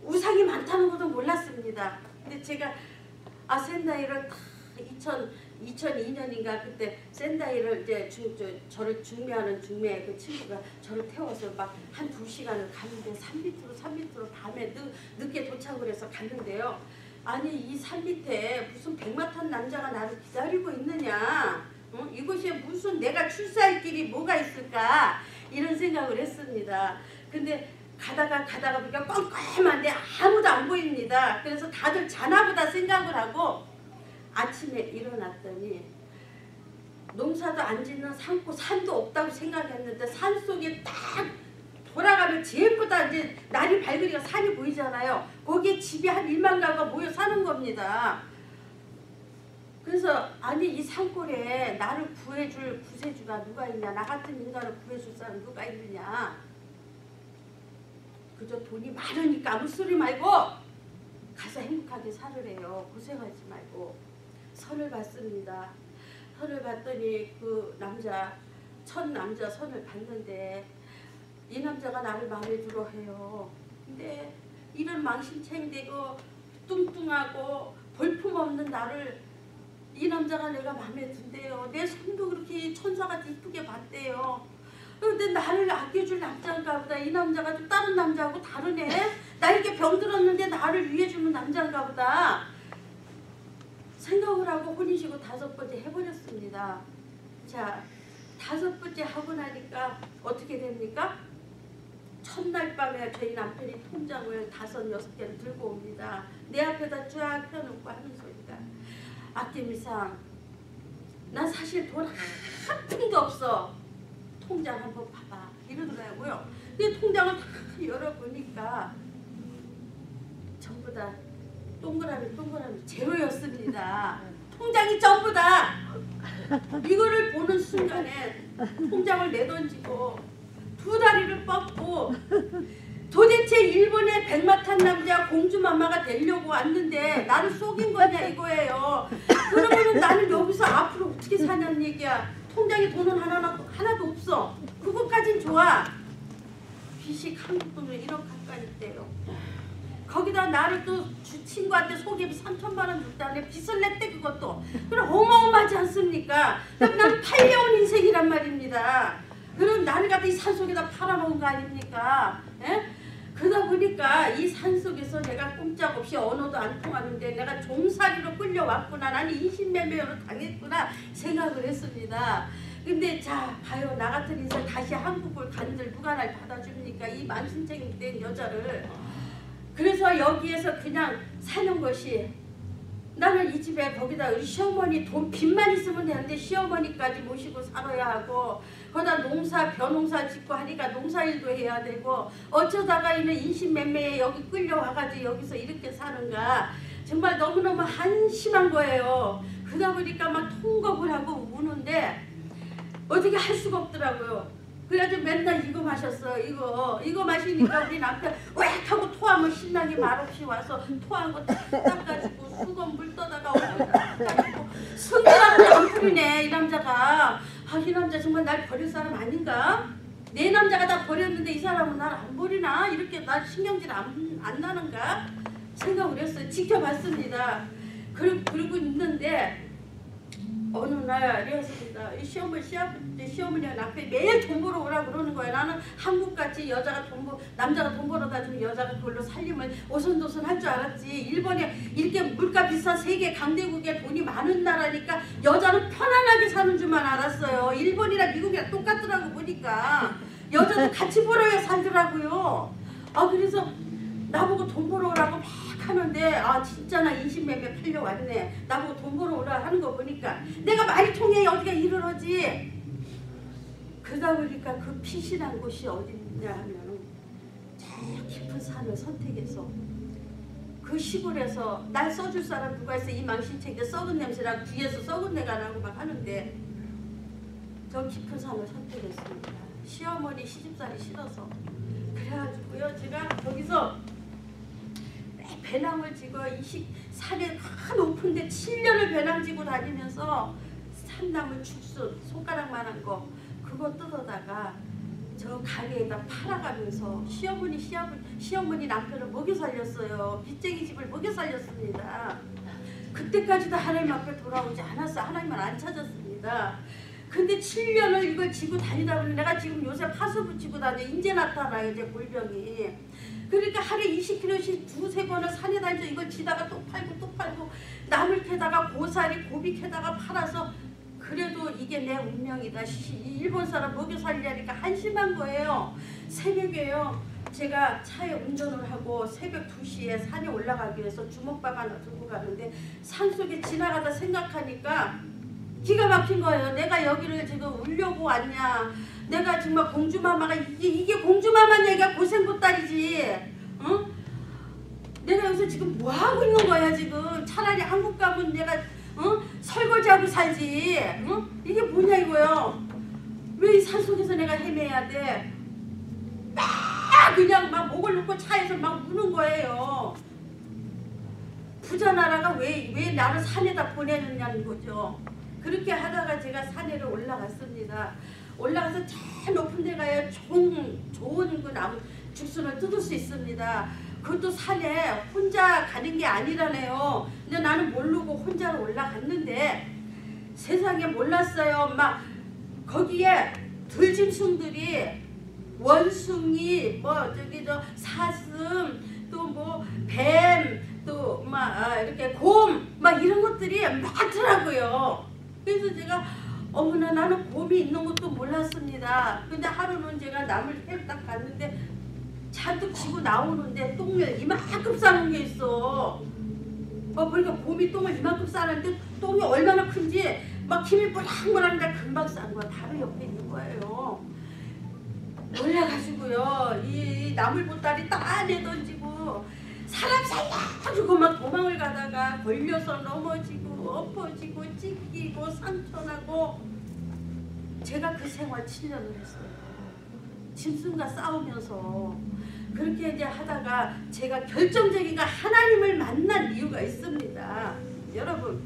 우상이 많다는 것도 몰랐습니다. 근데 제가 센다이를 다 2002년인가 그때 센다이를 이제 저를 중매하는 중매 그 친구가 저를 태워서 막 한 2시간을 갔는데 산 밑으로 밤에 늦게 도착을 해서 갔는데요. 아니 이 산 밑에 무슨 백마탄 남자가 나를 기다리고 있느냐. 이곳에 무슨 내가 출사할 길이 뭐가 있을까 이런 생각을 했습니다. 근데 가다가 보니까 껌껌한데 아무도 안 보입니다. 그래서 다들 자나보다 생각을 하고 아침에 일어났더니 농사도 안 짓는 산도 없다고 생각했는데 산 속에 딱 돌아가면 제일보다 이제 날이 밝으니까 산이 보이잖아요. 거기에 집이 한 1만 가구가 모여 사는 겁니다. 그래서 아니 이 산골에 나를 구해줄 구세주가 누가 있냐. 나 같은 인간을 구해줄 사람 누가 있느냐. 그저 돈이 많으니까 아무 소리 말고 가서 행복하게 살으래요. 고생하지 말고. 선을 봤습니다. 선을 봤더니 그 남자 첫 남자 선을 봤는데 이 남자가 나를 마음에 들어 해요. 근데 이런 망신챙되고 뚱뚱하고 볼품없는 나를 이 남자가 내가 마음에 든대요. 내 손도 그렇게 천사같이 이쁘게 봤대요. 근데 나를 아껴줄 남자인가 보다. 이 남자가 좀 다른 남자하고 다르네. 나 이렇게 병들었는데 나를 위해주는 남자인가 보다 생각을 하고 혼인신고 5번째 해버렸습니다. 자, 5번째 하고 나니까 어떻게 됩니까? 첫날 밤에 저희 남편이 통장을 5, 6개를 들고 옵니다. 내 앞에다 쫙 펴놓고 하는 소리가 아낌이상 난 사실 돈 한 푼도 없어. 통장 한번 봐봐 이러더라고요. 근데 통장을 다 열어보니까 전부 다 동그라미 제로였습니다. 통장이 전부 다. 이거를 보는 순간에 통장을 내던지고 2다리를 뻗고 도대체 일본의 백마탄 남자 공주마마가 되려고 왔는데 나를 속인 거냐 이거예요. 그러면 나는 여기서 앞으로 어떻게 사냐는 얘기야. 통장에 돈은 하나도 없어. 그것까진 좋아. 빚이 한국 돈으로 1억 가까이 있대요. 거기다 나를 또 친구한테 속입이 3천만 원 줬다네. 빚을 냈대 그것도. 그럼 어마어마하지 않습니까? 그럼 난 팔려온 인생이란 말입니다. 그럼 나를 갖다 이 산속에다 팔아먹은 거 아닙니까? 에? 그러다 보니까 이 산속에서 내가 꼼짝없이 언어도 안 통하는데 내가 종살이로 끌려왔구나. 나는 인신매매로 당했구나 생각을 했습니다. 근데 자 봐요. 나 같은 인생 다시 한국을 간들 누가 날 받아줍니까? 이 만신창된 여자를. 그래서 여기에서 그냥 사는 것이 나는 이 집에 거기다 우리 시어머니 돈 빚만 있으면 되는데 시어머니까지 모시고 살아야 하고 거기다 벼농사 짓고 하니까 농사일도 해야 되고 어쩌다가 이는 인신매매에 여기 끌려와가지고 여기서 이렇게 사는가 정말 너무너무 한심한 거예요. 그러다 보니까 막 통곡을 하고 우는데 어떻게 할 수가 없더라고요. 그래가지고 맨날 이거 마셨어. 이거 마시니까 우리 남편 왜 하고 토하면 신랑이 말없이 와서 토한 거 닦아주고 수건 물 떠다가 얼굴 닦아주고 손가락을 안 뿌리네 이 남자가. 이 남자 정말 날 버릴 사람 아닌가? 내 남자가 다 버렸는데 이 사람은 날 안 버리나? 이렇게 날 신경질 안 나는가? 생각을 했어요. 지켜봤습니다. 그러고 있는데 어느 날이었습니다. 시어머니가 나한테 매일 돈 벌어 오라 그러는 거예요. 나는 한국같이 남자가 돈 벌어다 주면 여자가 그걸로 살림을 오손도손 할 줄 알았지. 일본이 이렇게 물가 비싼 세계 강대국에 돈이 많은 나라니까 여자는 편안하게 사는 줄만 알았어요. 일본이랑 미국이랑 똑같더라고 보니까. 여자도 같이 벌어야 살더라고요. 그래서 나보고 돈 벌어 오라고 막 하는데 진짜 나 인신매매 팔려왔네. 나보고 돈 벌어 오라 하는 거 보니까 내가 말이 통해. 어디가 일을 하지. 그러다 보니까 그 피신한 곳이 어디냐 하면 제일 깊은 산을 선택해서 그 시골에서 날 써줄 사람 누가 있어. 이 망신책에 썩은 냄새랑 뒤에서 썩은 내가 나고 막 하는데 저 깊은 산을 선택했습니다. 시어머니 시집살이 싫어서. 그래가지고요 제가 거기서 배낭을 지고 산에 높은데 7년을 배낭 지고 다니면서 산나물 죽순 손가락만한 거 그거 뜯어다가 저 가게에다 팔아가면서 시어머니 남편을 먹여 살렸어요. 빚쟁이 집을 먹여 살렸습니다. 그때까지도 하나님 앞에 돌아오지 않았어. 하나님을 안 찾았습니다. 근데 7년을 이걸 지고 다니다 보니 내가 지금 요새 파스 붙이고 다녀. 이제 나타나요 제 골병이. 그러니까 하루에 20kg씩 두세 번을 산에 다니면서 이걸 지다가 또 팔고 나물 캐다가 고사리 고비 캐다가 팔아서 그래도 이게 내 운명이다. 일본 사람 먹여 살리니까 한심한 거예요. 새벽에요. 제가 차에 운전을 하고 새벽 2시에 산에 올라가기 위해서 주먹밥 하나 들고 가는데 산속에 지나가다 생각하니까 기가 막힌 거예요. 내가 여기를 지금 울려고 왔냐. 내가 정말 공주마마가 이게 공주마마 얘기가 고생보따리지. 응? 내가 여기서 지금 뭐하고 있는 거야 지금. 차라리 한국 가면 내가 설거지하고 살지. 응? 이게 뭐냐 이거요. 왜 이 산속에서 내가 헤매야 돼. 막 그냥 막 목을 놓고 차에서 막 우는 거예요. 부자 나라가 왜 나를 산에다 보내느냐는 거죠. 그렇게 하다가 제가 산에를 올라갔습니다. 올라가서 제일 높은 데 가야 좋은 그 나무 죽순을 뜯을 수 있습니다. 그것도 산에 혼자 가는 게 아니라네요. 근데 나는 모르고 혼자 올라갔는데 세상에 몰랐어요. 막 거기에 들짐승들이 원숭이 사슴 또 뭐 뱀 또 막 이렇게 곰 막 이런 것들이 많더라고요. 그래서 제가 어머나 나는 곰이 있는 것도 몰랐습니다. 근데 하루는 제가 나물 캐러 딱 갔는데 잔뜩 지고 나오는데 똥을 이만큼 싸는 게 있어. 그러니까 곰이 똥을 이만큼 싸는데 똥이 얼마나 큰지 막 힘이 모락모락한데 금방 싼 거야. 바로 옆에 있는 거예요. 놀라가지고요. 이 나물 보따리 딱 내던지고 사람 살려주고 막 도망을 가다가 걸려서 넘어지고 엎어지고 찢기고 상처나고 제가 그 생활 7년을 했어요. 짐승과 싸우면서 그렇게 이제 하다가 제가 결정적인 거 하나님을 만난 이유가 있습니다. 여러분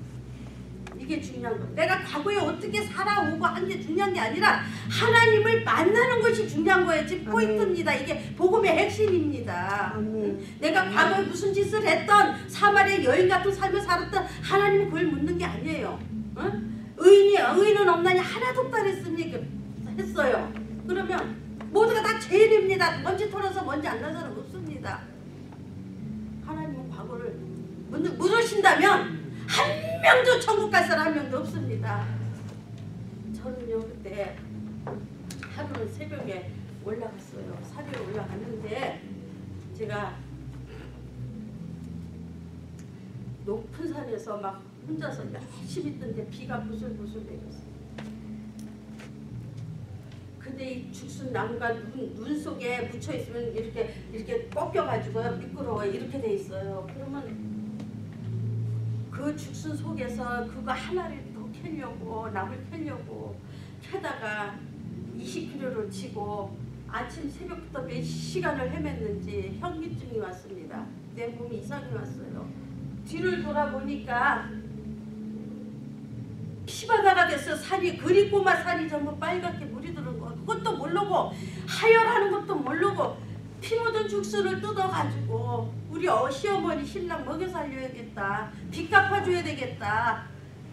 이게 중요한 거예요. 내가 과거에 어떻게 살아오고 한 게 중요한 게 아니라 하나님을 만나는 것이 중요한 거예요. 지금 포인트입니다. 이게 복음의 핵심입니다. 내가 과거에 무슨 짓을 했던 사마리아 여인 같은 삶을 살았던 하나님은 그걸 묻는 게 아니에요. 의인은 없나니 하나도 없다 했어요. 그러면 모두가 다 죄인입니다. 먼지 털어서 먼지 안 나는 사람 없습니다. 하나님은 과거를 물으신다면 한 명도 천국 갈 사람 한 명도 없습니다. 저는요 그때 하루는 새벽에 올라갔어요. 산에 올라갔는데 제가 높은 산에서 막 혼자서 열심히 있던데 비가 부슬부슬 내렸어요. 근데 이 죽순 나무가 눈 속에 묻혀 있으면 이렇게 꺾여가지고 미끄러워 이렇게 돼 있어요. 그러면 그 죽순 속에서 그거 하나를 더 캐려고 나물 캐려고 캐다가 20kg를 치고 아침 새벽부터 몇 시간을 헤맸는지 현기증이 왔습니다. 내 몸이 이상이 왔어요. 뒤를 돌아보니까 피바다가 됐어. 산이 그리고만 산이 전부 빨갛게 물이 들은 거 그것도 모르고 하열하는 것도 모르고 피 묻은 죽순을 뜯어가지고 우리 시어머니 신랑 먹여 살려야겠다. 빚 갚아줘야 되겠다.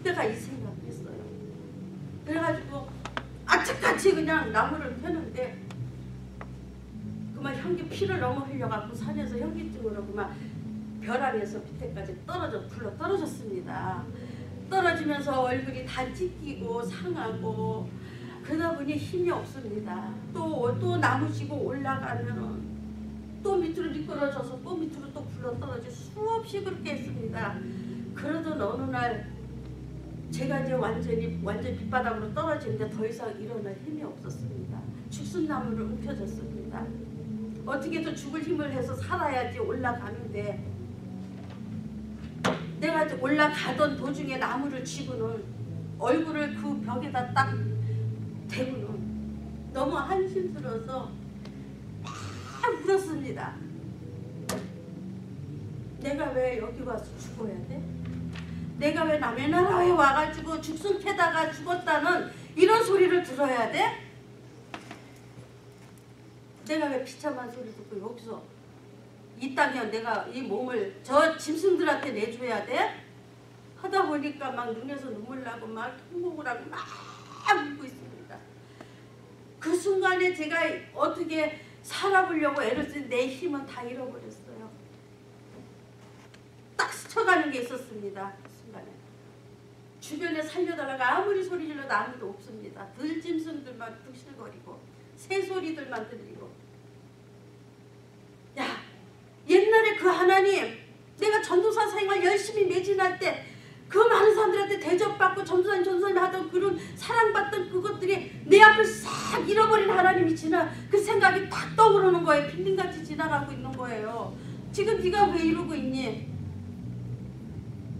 내가 이 생각을 했어요. 그래가지고 악착같이 그냥 나무를 펴는데 그만 현기 피를 너무 흘려갖고 산에서 현기증으로 그만 별 아래에서 밑에까지 굴러 떨어졌습니다. 떨어지면서 얼굴이 다 찢기고 상하고 그러다 보니 힘이 없습니다. 또 나무 지고 올라가면 또 밑으로 미끄러져서 또 밑으로 또 굴러 떨어져 수없이 그렇게 했습니다. 그러던 어느 날 제가 이제 완전 밑바닥으로 떨어지는데 더 이상 일어날 힘이 없었습니다. 죽순나무를 움켜졌습니다. 어떻게든 죽을 힘을 해서 살아야지 올라가는데 내가 올라가던 도중에 나무를 쥐고는 얼굴을 그 벽에다 딱 대고는 너무 한심스러워서 막 울었습니다. 내가 왜 여기 와서 죽어야 돼? 내가 왜 남의 나라에 와가지고 죽순 캐다가 죽었다는 이런 소리를 들어야 돼? 내가 왜 비참한 소리 듣고 여기서 이 땅에 내가 이 몸을 저 짐승들한테 내줘야 돼? 하다 보니까 막 눈에서 눈물 나고 막 통곡을 하고 막 울고 있습니다. 그 순간에 제가 어떻게 살아보려고 애를 쓴 내 힘은 다 잃어버렸어요. 딱 스쳐가는 게 있었습니다. 그 순간에. 주변에 살려달라가 아무리 소리 질러도 아무도 없습니다. 들짐승들만 득실거리고 새소리들만 들리고. 야, 옛날에 그 하나님, 내가 전도사 생활 열심히 매진할 때 그 많은 사람들한테 대접받고 전도사님 하던 그런 사랑받던 그것들이 내 앞을 싹 잃어버린 하나님이 그 생각이 딱 떠오르는 거예요. 빈딩같이 지나가고 있는 거예요. 지금 네가 왜 이러고 있니?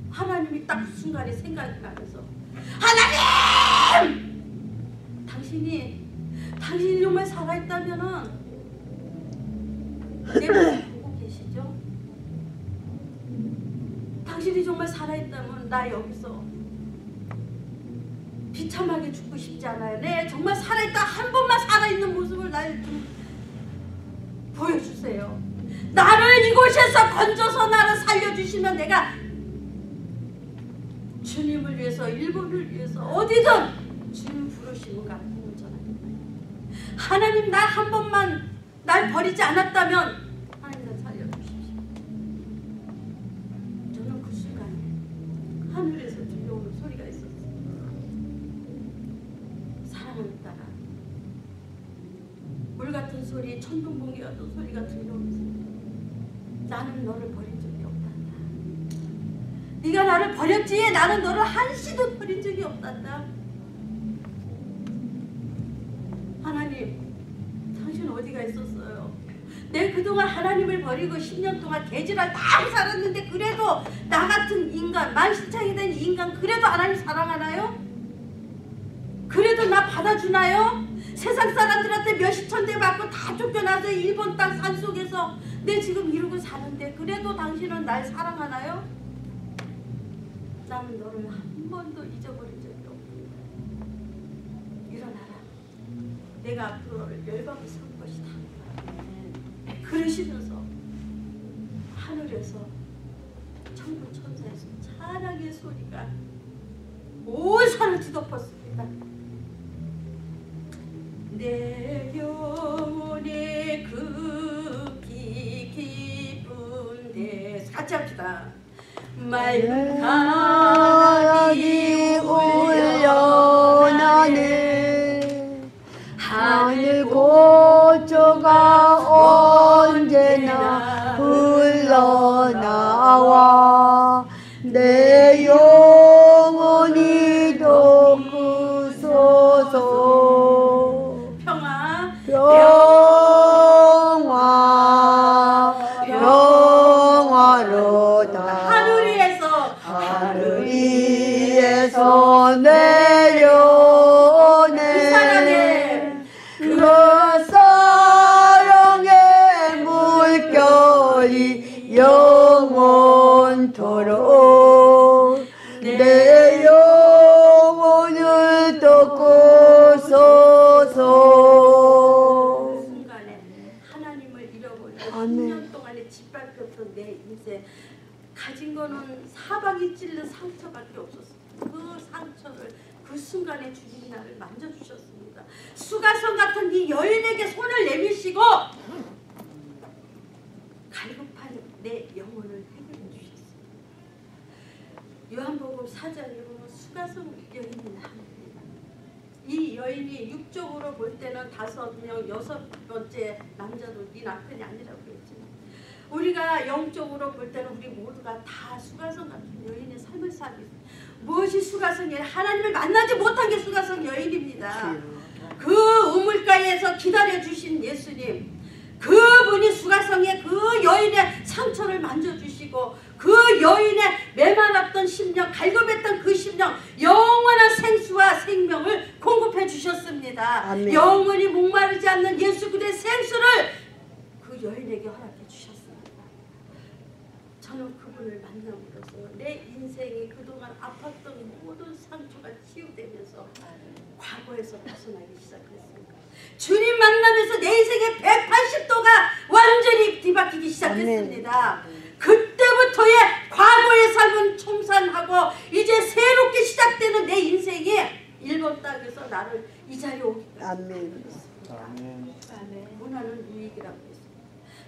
하나님이 딱 그 순간에 생각이 나면서 하나님! 당신이 정말 살아있다면은 내 모습 보고 계시죠? 당신이 정말 살아있다면 나 여기서 비참하게 죽고 싶지 않아요. 내 정말 살아있다 한 번만 살아있는 모습을 날 좀 보여주세요. 나를 이곳에서 건져서 나를 살려주시면 내가 주님을 위해서 일본을 위해서 어디든 주님 부르시면 가는 전하겠다. 하나님 나 한 번만 날 버리지 않았다면 하나님 날 살려주십시오. 저는 그 순간에 하늘에서 들려오는 소리가 있었어요. 사랑을 따라 물같은 소리, 천둥번개 같은 소리가 들려오면서 나는 너를 버린 적이 없단다. 네가 나를 버렸지 나는 너를 한시도 버린 적이 없단다. 하나님, 당신 어디가 있었어요? 내 그동안 하나님을 버리고 10년 동안 개지랄 다 하고 살았는데 그래도 나 같은 인간, 만신창이 된 인간 그래도 하나님 사랑하나요? 그래도 나 받아주나요? 세상 사람들한테 몇십 천대 받고 다 쫓겨나서 일본 땅 산속에서 내 지금 이러고 사는데 그래도 당신은 날 사랑하나요? 나는 너를 한 번도 잊어버린 적이 없습니다. 일어나라. 내가 앞으로 너를 열방을 설 것이다. 그러시면서 하늘에서 천군 천사에서 찬양의 소리가 온 산을 뒤덮었습니다. 내 영혼의 극히 깊은 데 같이 합시다. 맑은 강이 울려나네 하늘 고조가 언제나 흘러나와 내 영혼이 돋구소서 평화로다 하늘 위에서 내려오네 그 사랑의 물결이 영원토록 내 영혼을 덮고소서. 순간에 하나님을 잃어버리고 10년 동안에 짓밟혔던 내 인생 가진 거는 사방이 찔린 상처밖에 없었어요. 그 상처를 그 그 순간에 주님이 나를 만져주셨습니다. 수가성 같은 이 여인에게 손을 내미시고 갈급한 내 영혼을 해결해 주셨습니다. 요한복음 4장에 보면 수가성 여인이 나옵니다. 이 여인이 육적으로 볼 때는 5명, 6번째 남자도 네 남편이 아니라고 그랬지만 우리가 영적으로 볼 때는 우리 모두가 다 수가성 같은 여인의 삶을 살고 있습니다. 무엇이 수가성 여인? 하나님을 만나지 못한 게 수가성 여인입니다. 그 우물가에서 기다려주신 예수님, 그분이 수가성의 그 여인의 상처를 만져주시고 그 여인의 메말랐던 심령, 갈급했던 그 심령, 영원한 생수와 생명을 공급해 주셨습니다. 아멘. 영원히 목마르지 않는 예수 그리스도의 생수를 그 여인에게 허락해 주셨습니다. 저는 그분을 만남으로써 내 인생이 그동안 아팠던 모든 상처가 치유되면서 과거에서 벗어나기 시작했습니다. 주님 만나면서 내 인생의 180도가 완전히 뒤바뀌기 시작했습니다. 그때부터의 과거의 삶은 청산하고 이제 새롭게 시작되는 내 인생이 일본 땅에서 나를 이 자리에 오기까지 하셨습니다. 문화는 유익이라고 했습니다.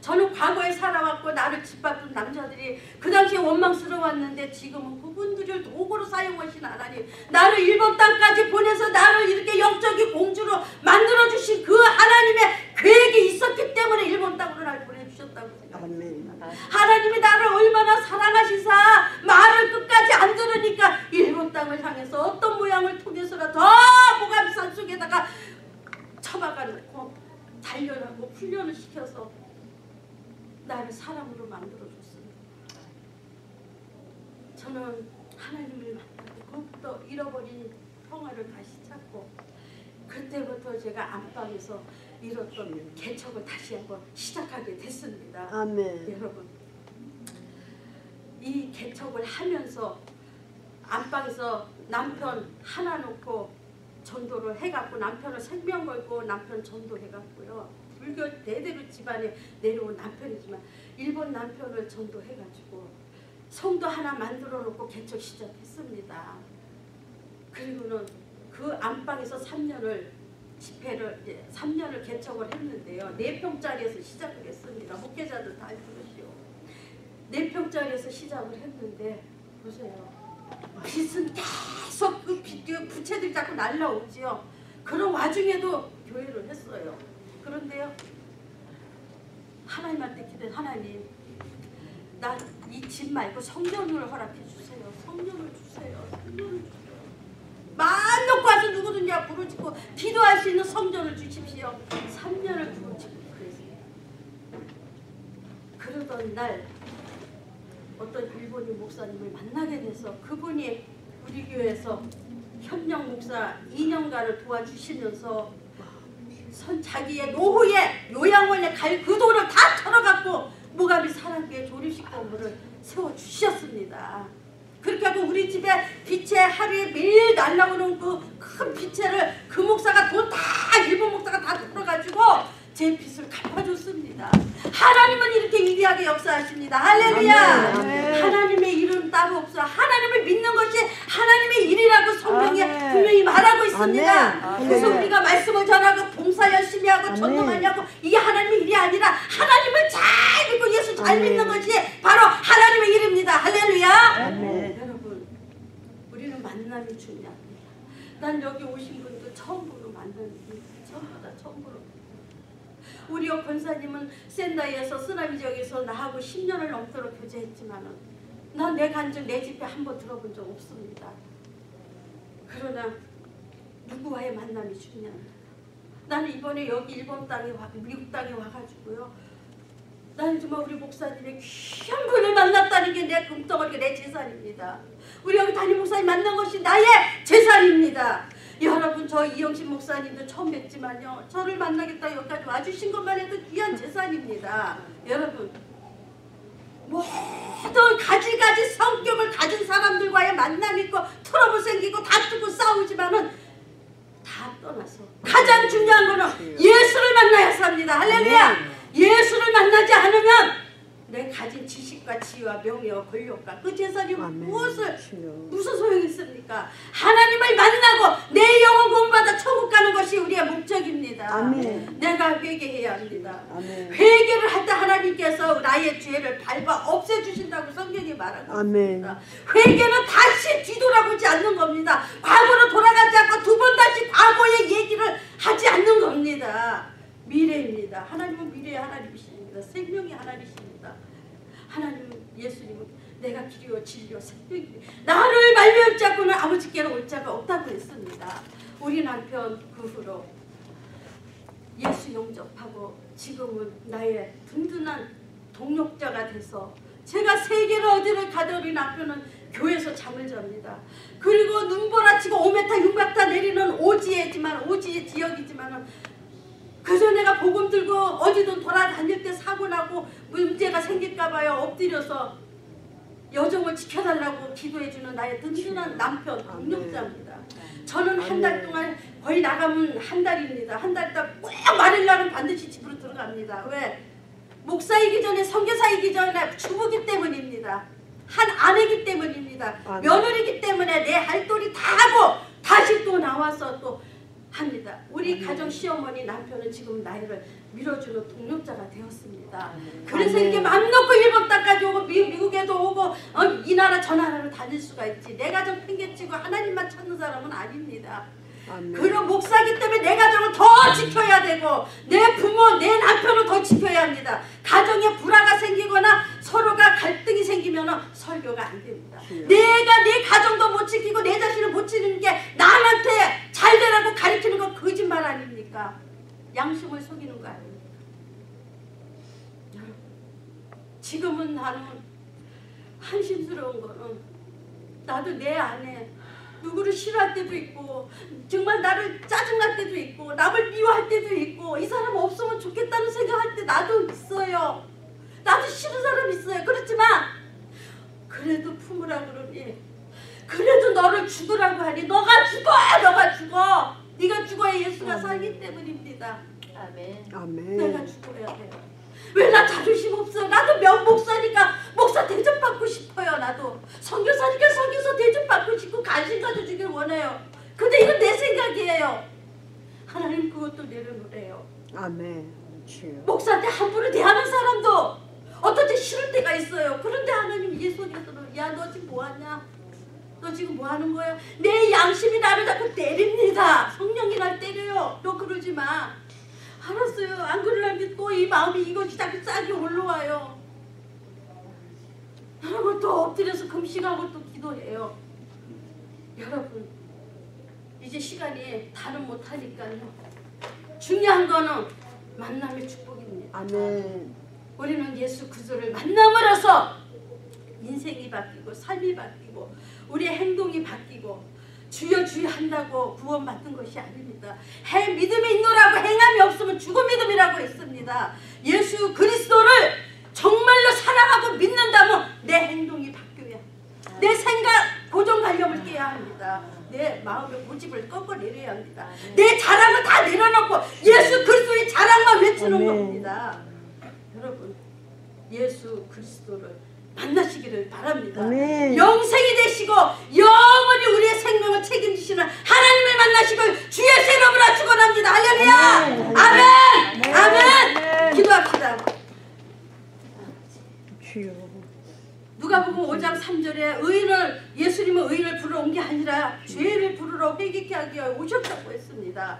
저는 과거에 살아왔고 나를 짓밟던 남자들이 그 당시에 원망스러웠는데 지금은 그분들을 도구로 사용하신 하나님, 나를 일본 땅까지 보내서 나를 이렇게 영적인 공주로 만들어주신 그 하나님의 계획이 있었기 때문에 일본 땅으로 나를 보내주셨다고 생각합니다. 하나님이 나를 얼마나 사랑하시사 말을 끝까지 안 들으니까 일본 땅을 향해서 어떤 모양을 통해서라도 모가미산 속에다가 처박아 놓고 단련하고 훈련을 시켜서 나를 사람으로 만들어줬습니다. 저는 하나님을 만나고 더욱더 잃어버린 평화를 다시 찾고 그때부터 제가 안방에서 잃었던 개척을 다시 한번 시작하게 됐습니다. 아멘. 여러분, 이 개척을 하면서 안방에서 남편 하나 놓고 전도를 해갖고 남편을 생명 걸고 남편 전도해갖고요. 불교 대대로 집안에 내려온 남편이지만 일본 남편을 전도해가지고 성도 하나 만들어 놓고 개척 시작했습니다. 그리고는 그 안방에서 3년을 집회를 3년을 개척을 했는데요. 4평짜리에서 시작을 했습니다. 목회자들 다 들으시오. 4평짜리에서 시작을 했는데 보세요. 빚은 계속 그 부채들이 자꾸 날라오지요. 그런 와중에도 교회를 했어요. 그런데요, 하나님한테 기도해. 하나님, 나 이 집 말고 성전을 허락해 주세요. 성전을 주세요. 성전을 주세요. 마음 놓고 와서 누구든지 부르짖고 기도할 수 있는 성전을 주십시오. 3년을 부르짖고 그랬어요. 그러던 날 어떤 일본인 목사님을 만나게 돼서 그분이 우리 교회에서 현령 목사 2년간을 도와주시면서 자기의 노후에 요양원에 갈 그 돈을 다 털어갖고 모가미 사랑교회 조립식 건물을 세워주셨습니다. 그렇게 하고 우리 집에 빛에 하루에 매일 날라오는 그 큰 빛을 그 목사가 돈 다 일본 목사가 다 털어가지고 제 빚을 갚아줬습니다. 하나님은 이렇게 위대하게 역사하십니다. 할렐루야. 아멘. 하나님의 일은 따로 없어요. 하나님을 믿는 것이 하나님의 일이라고 성경에 분명히 말하고 있습니다. 아멘. 그래서 우리가 말씀을 전하고 봉사 열심히 하고 전도 많이 하고 이게 하나님의 일이 아니라 하나님을 잘 믿고 예수 잘 믿는 것이 바로 하나님의 일입니다. 할렐루야. 아멘. 여러분, 우리는 만남이 중요합니다. 난 여기 오신 분들 처음으로 만나는 분들 전부 다 처음으로. 우리 권사님은 샌다이에서 쓰나미 지역에서 나하고 10년을 넘도록 교제했지만은 난 내 간증 내 집회 한 번 들어본 적 없습니다. 그러나 누구와의 만남이 중요합니다. 나는 이번에 여기 일본 땅에 미국 땅에 와가지고요. 나는 정말 우리 목사님의 귀한 분을 만났다는 게 내 금덩어리가 내 재산입니다. 우리 여기 담임 목사님 만난 것이 나의 재산입니다. 여러분, 저 이영신 목사님도 처음 뵙지만요, 저를 만나겠다 여기까지 와주신 것만 해도 귀한 재산입니다. 여러분, 모든 가지가지 성격을 가진 사람들과의 만남이 있고 트러블 생기고 다투고 싸우지만은 다 떠나서 가장 중요한 거는 예수를 만나야 삽니다. 할렐루야. 예수를 만나지 않으면 내 가진 지식과 지위와 명예와 권력과 그 재산이 아멘. 무슨 소용이 있습니까? 하나님을 만나고 내 영혼 구원받아 천국 가는 것이 우리의 목적입니다. 아멘. 내가 회개해야 합니다. 아멘. 회개를 할 때 하나님께서 나의 죄를 밟아 없애주신다고 성경이 말하고 있습니다. 회개는 다시 뒤돌아보지 않는 겁니다. 과거로 돌아가지 않고 두 번 다시 과거의 얘기를 하지 않는 겁니다. 미래입니다. 하나님은 미래의 하나님이십니다. 생명의 하나님이십니다. 하나님은 예수님은 내가 길이요 진리요 생명이니 나를 말미암지 않고는 아버지께로 올 자가 없다고 했습니다. 우리 남편 그 후로 예수 영접하고 지금은 나의 든든한 동력자가 돼서 제가 세계를 어디를 가도 우리 남편은 교회에서 잠을 잡니다. 그리고 눈보라치고 5m 6m 내리는 오지의 지역이지만 그래서 내가 복음 들고 어디든 돌아다닐 때 사고 나고 문제가 생길까봐요 엎드려서 여정을 지켜달라고 기도해주는 나의 든든한 남편 동력자입니다. 저는 한 달 동안 거의 나가면 한 달입니다. 한 달 있다 꼭 말일날은 반드시 집으로 들어갑니다. 왜? 목사이기 전에 선교사이기 전에 주부기 때문입니다. 한 아내기 때문입니다. 며느리기 때문에 내 할 도리 다 하고 다시 또 나와서 또 합니다. 우리 가정 시어머니 남편은 지금 나이를 밀어주는 동력자가 되었습니다. 그래서 이렇게 맘 놓고 일본 땅까지 오고 미국에도 오고 이 나라 저 나라로 다닐 수가 있지. 내 가정 팽개치고 하나님만 찾는 사람은 아닙니다. 그런 목사기 때문에 내 가정을 더 지켜야 되고 내 부모 내 남편을 더 지켜야 합니다. 가정에 불화가 생기거나 서로가 갈등이 생기면 설교가 안 됩니다. 내가 내 가정도 못 지키고 내 자신을 못 지키는 게 남한테 잘 되라고 가르치는 건 거짓말 아닙니까? 양심을 속이는 거 아닙니까? 지금은 나는 한심스러운 거는 나도 내 안에 누구를 싫어할 때도 있고 정말 나를 짜증날 때도 있고 남을 미워할 때도 있고 이 사람 없으면 좋겠다는 생각할 때 나도 있어요. 나도 싫은 사람 있어요. 그렇지만 그래도 품으라 그러니 그래도 너를 죽으라고 하니 너가 죽어! 너가 죽어! 네가 죽어야 예수가 살기 때문입니다. 아멘. 아멘. 내가 죽어야 돼요. 왜 나 자존심 없어? 나도 명목사니까 목사 대접받고 싶어요. 나도 선교사니까 선교사 대접받고 싶고 관심 가져주길 원해요. 근데 이건 내 생각이에요. 하나님 그것도 내려놓으래요. 아멘. 주여. 목사한테 함부로 대하는 사람도 어떨 때 싫을 때가 있어요. 그런데 하나님 예수님께서는 야 너 지금 뭐하냐? 너 지금 뭐하는 거야? 내 양심이 나를 자꾸 때립니다. 성령이 날 때려요. 너 그러지 마. 알았어요. 안 그러려면 또 이 마음이 이것이 자꾸 싹이 올라와요. 여러분 또 엎드려서 금식하고 또 기도해요. 여러분 이제 시간이 다는 못하니까요. 중요한 거는 만남의 축복입니다. 아멘. 우리는 예수 그리스도를 만남으로써 인생이 바뀌고 삶이 바뀌고 우리의 행동이 바뀌고 주여 주여 한다고 구원받는 것이 아닙니다. 믿음이 있노라고 행함이 없으면 죽은 믿음이라고 했습니다. 예수 그리스도를 정말로 사랑하고 믿는다면 내 행동이 바뀌어야 내 생각 고정관념을 깨야 합니다. 내 마음의 고집을 꺾어내려야 합니다. 내 자랑을 다 내려놓고 예수 그리스도의 자랑만 외치는 겁니다. 여러분 예수 그리스도를 만나시기를 바랍니다. 아멘. 영생이 되시고 영원히 우리의 생명을 책임지시는 하나님을 만나시고 주의 이름으로 축원합니다. 할렐루야. 아멘. 아멘. 기도합시다. 주여. 누가복음 5장 3절에 의인을 예수님은 의인을 부르러 온 게 아니라 죄를 부르러 회개케 하기 위하여 오셨다고 했습니다.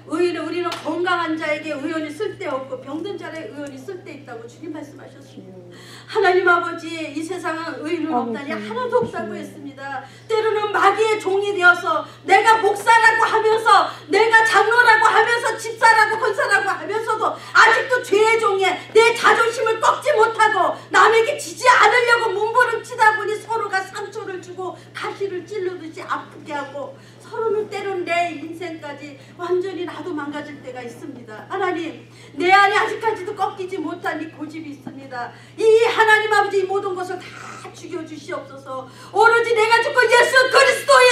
우리는 건강한 자에게 의원이 쓸데없고 병든 자에게 의원이 쓸데있다고 주님 말씀하셨습니다. 하나님 아버지 이 세상은 의인은 없다니 하나도 없다고 했습니다. 때로는 마귀의 종이 되어서 내가 목사라고 하면서 내가 장로라고 하면서 집사라고 권사라고 하면서도 아직도 죄의 종에 내 자존심을 꺾지 못하고 남에게 지지 않으려고 몸부림치다 보니 서로가 상처를 주고 가시를 찔르듯이 아프게 하고 서로는 때로는 내 인생까지 완전히 나도 망가질 때가 있습니다. 하나님 내 안에 아직까지도 꺾이지 못한 이 고집이 있습니다. 이 하나님 아버지 이 모든 것을 다 죽여주시옵소서. 오로지 내가 죽고 예수 그리스도의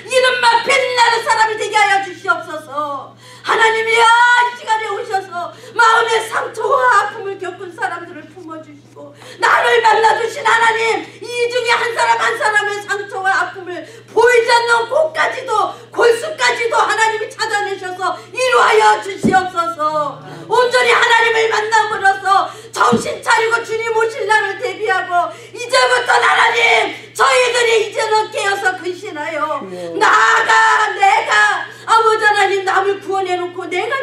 이름만 빛나는 사람이 되게 하여 주시옵소서. 하나님이여 이 시간에 오셔서 마음의 상처와 아픔을 아픔을 겪은 사람들을 품어주시고 나를 만나주신 하나님, 이 중에 한 사람 한 사람의 상처와 아픔을 보이지 않는 곳까지도 골수까지도 하나님이 찾아내셔서 이루하여 주시옵소서. 온전히 하나님을 만남으로써 정신 차리고 주님 오실 날을 대비하고 이제부터 하나님 저희들이 이제는 깨어서 근신하여 나아가 내가 아버지 하나님 남을 구원해놓고 내가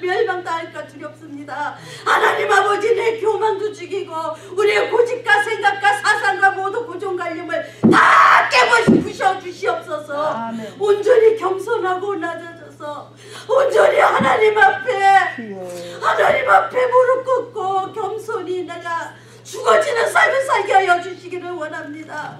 멸망당할까 두렵습니다. 하나님 아버지 내 교만도 죽이고 우리의 고집과 생각과 사상과 모두 고정관념을 다 깨부셔 주시옵소서. 온전히 겸손하고 낮아져서 온전히 하나님 앞에 무릎 꿇고 겸손히 내가 죽어지는 삶을 살게 하여 주시기를 원합니다.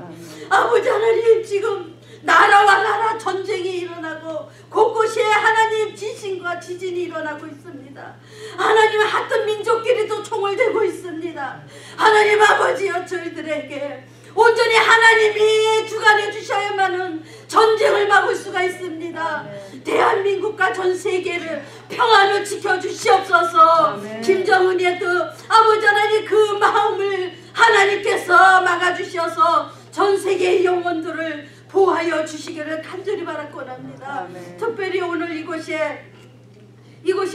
아버지 하나님, 지금 나라와 나라 전쟁이 일어나고 곳곳에 하나님 지진과 지진이 일어나고 있습니다. 하나님 같은 민족끼리도 총을 대고 있습니다. 하나님 아버지여, 저희들에게 온전히 하나님이 주관해 주셔야만은 전쟁을 막을 수가 있습니다. 대한민국과 전 세계를 평안을 지켜주시옵소서. 김정은의 그 아버지 하나님 그 마음을 하나님께서 막아주셔서 전 세계의 영혼들을 보호하여 주시기를 간절히 바라옵나이다. 특별히 오늘 이곳에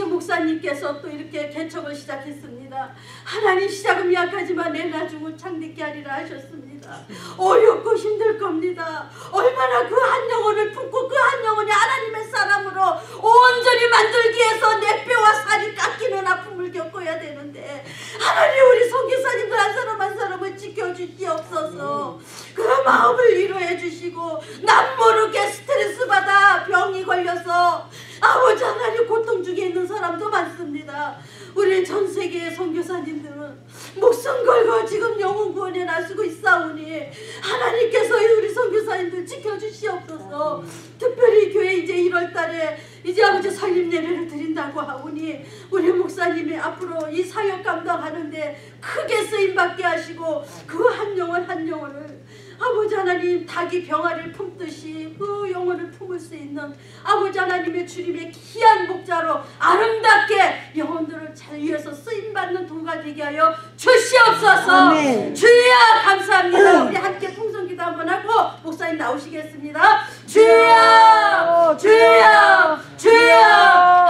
목사님께서 또 이렇게 개척을 시작했습니다. 하나님, 시작은 약하지만 내 나중은 창대케 하리라 하셨습니다. 어렵고 힘들 겁니다. 얼마나 그 한 영혼을 품고 그 한 영혼이 하나님의 사람으로 온전히 만들기 위해서 내 뼈와 살이 깎이는 아픔을 겪어야 되는데 하나님, 우리 선교사님들 한 사람 한 사람을 지켜주시옵소서. 그 마음을 위로해 주시고 남 모르게 스트레스 받아 병이 걸려서 아버지 하나님 고통 중에 있는 사람도 많습니다. 우리 전 세계의 선교사님들은 목숨 걸고 지금 영혼 구원에 나서고 있사오니 하나님께서 우리 선교사님들 지켜주시옵소서. 특별히 교회 이제 1월달에 이제 아버지 설립 예배를 드린다고 하오니 우리 목사님이 앞으로 이 사역 감당하는데 크게 쓰임받게 하시고 그 한 영혼 한 영혼을 아버지 하나님 닭이 병아리를 품듯이 그 영혼을 품을 수 있는 아버지 하나님의 주님의 귀한 목자로 아름답게 영혼들을 잘 위해서 쓰임받는 도가 되게 하여 주시옵소서. 아멘. 주여 감사합니다. 우리 함께 통성기도 한번 하고 목사님 나오시겠습니다. 주여 주여 주여.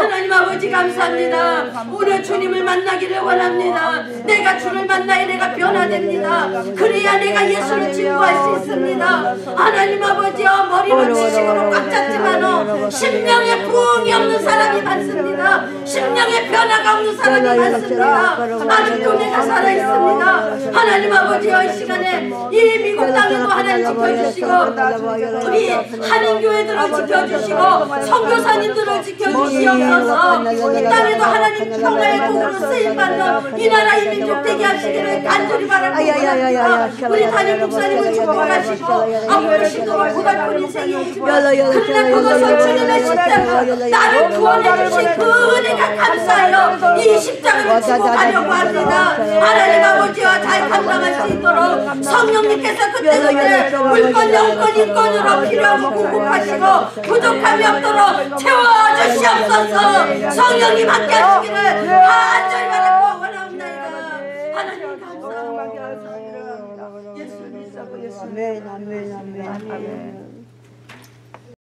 하나님 아버지 감사합니다. 오늘 주님을 만나기를 원합니다. 내가 주를 만나야 내가 변화됩니다. 그래야 내가 예수를 증거할 수 있습니다. 하나님 아버지여, 머리로 지식으로 꽉 찼지만 심령에 부흥이 없는 사람이 많습니다. 심령에 변화가 없는 사람이 많습니다. 아직도 내가 살아있습니다. 하나님 아버지여, 이 시간에 이 미국 땅에도 하나님 지켜주시고 우리 한인교회들을 지켜주시고 선교사님들을 지켜주시옵소서. 이 땅에도 하나님 평화의 복으로 쓰임받는 이 나라 이 민족 되게 하시기를 간절히 바랍니다. 우리 담임 목사님을 축복하시고 앞으로 시도할 고달픈 인생이 있지만 그러나 그것을 주님의 십자가 나를 구원해 주신 그 은혜가 감사하여 이 십자가를 지고 가려고 합니다. 하나님 아버지와 잘 감당할 수 있도록 성령님께서 그때그때 물건 영권 인권으로 필요하고 공급하시고 부족함이 없도록 채워주시옵소서. 성령님 함께 하시기를 간절히 바라고 원하옵나이다. 하나님 감사합니다. 예수님, 예수님. 아멘, 아멘, 아멘.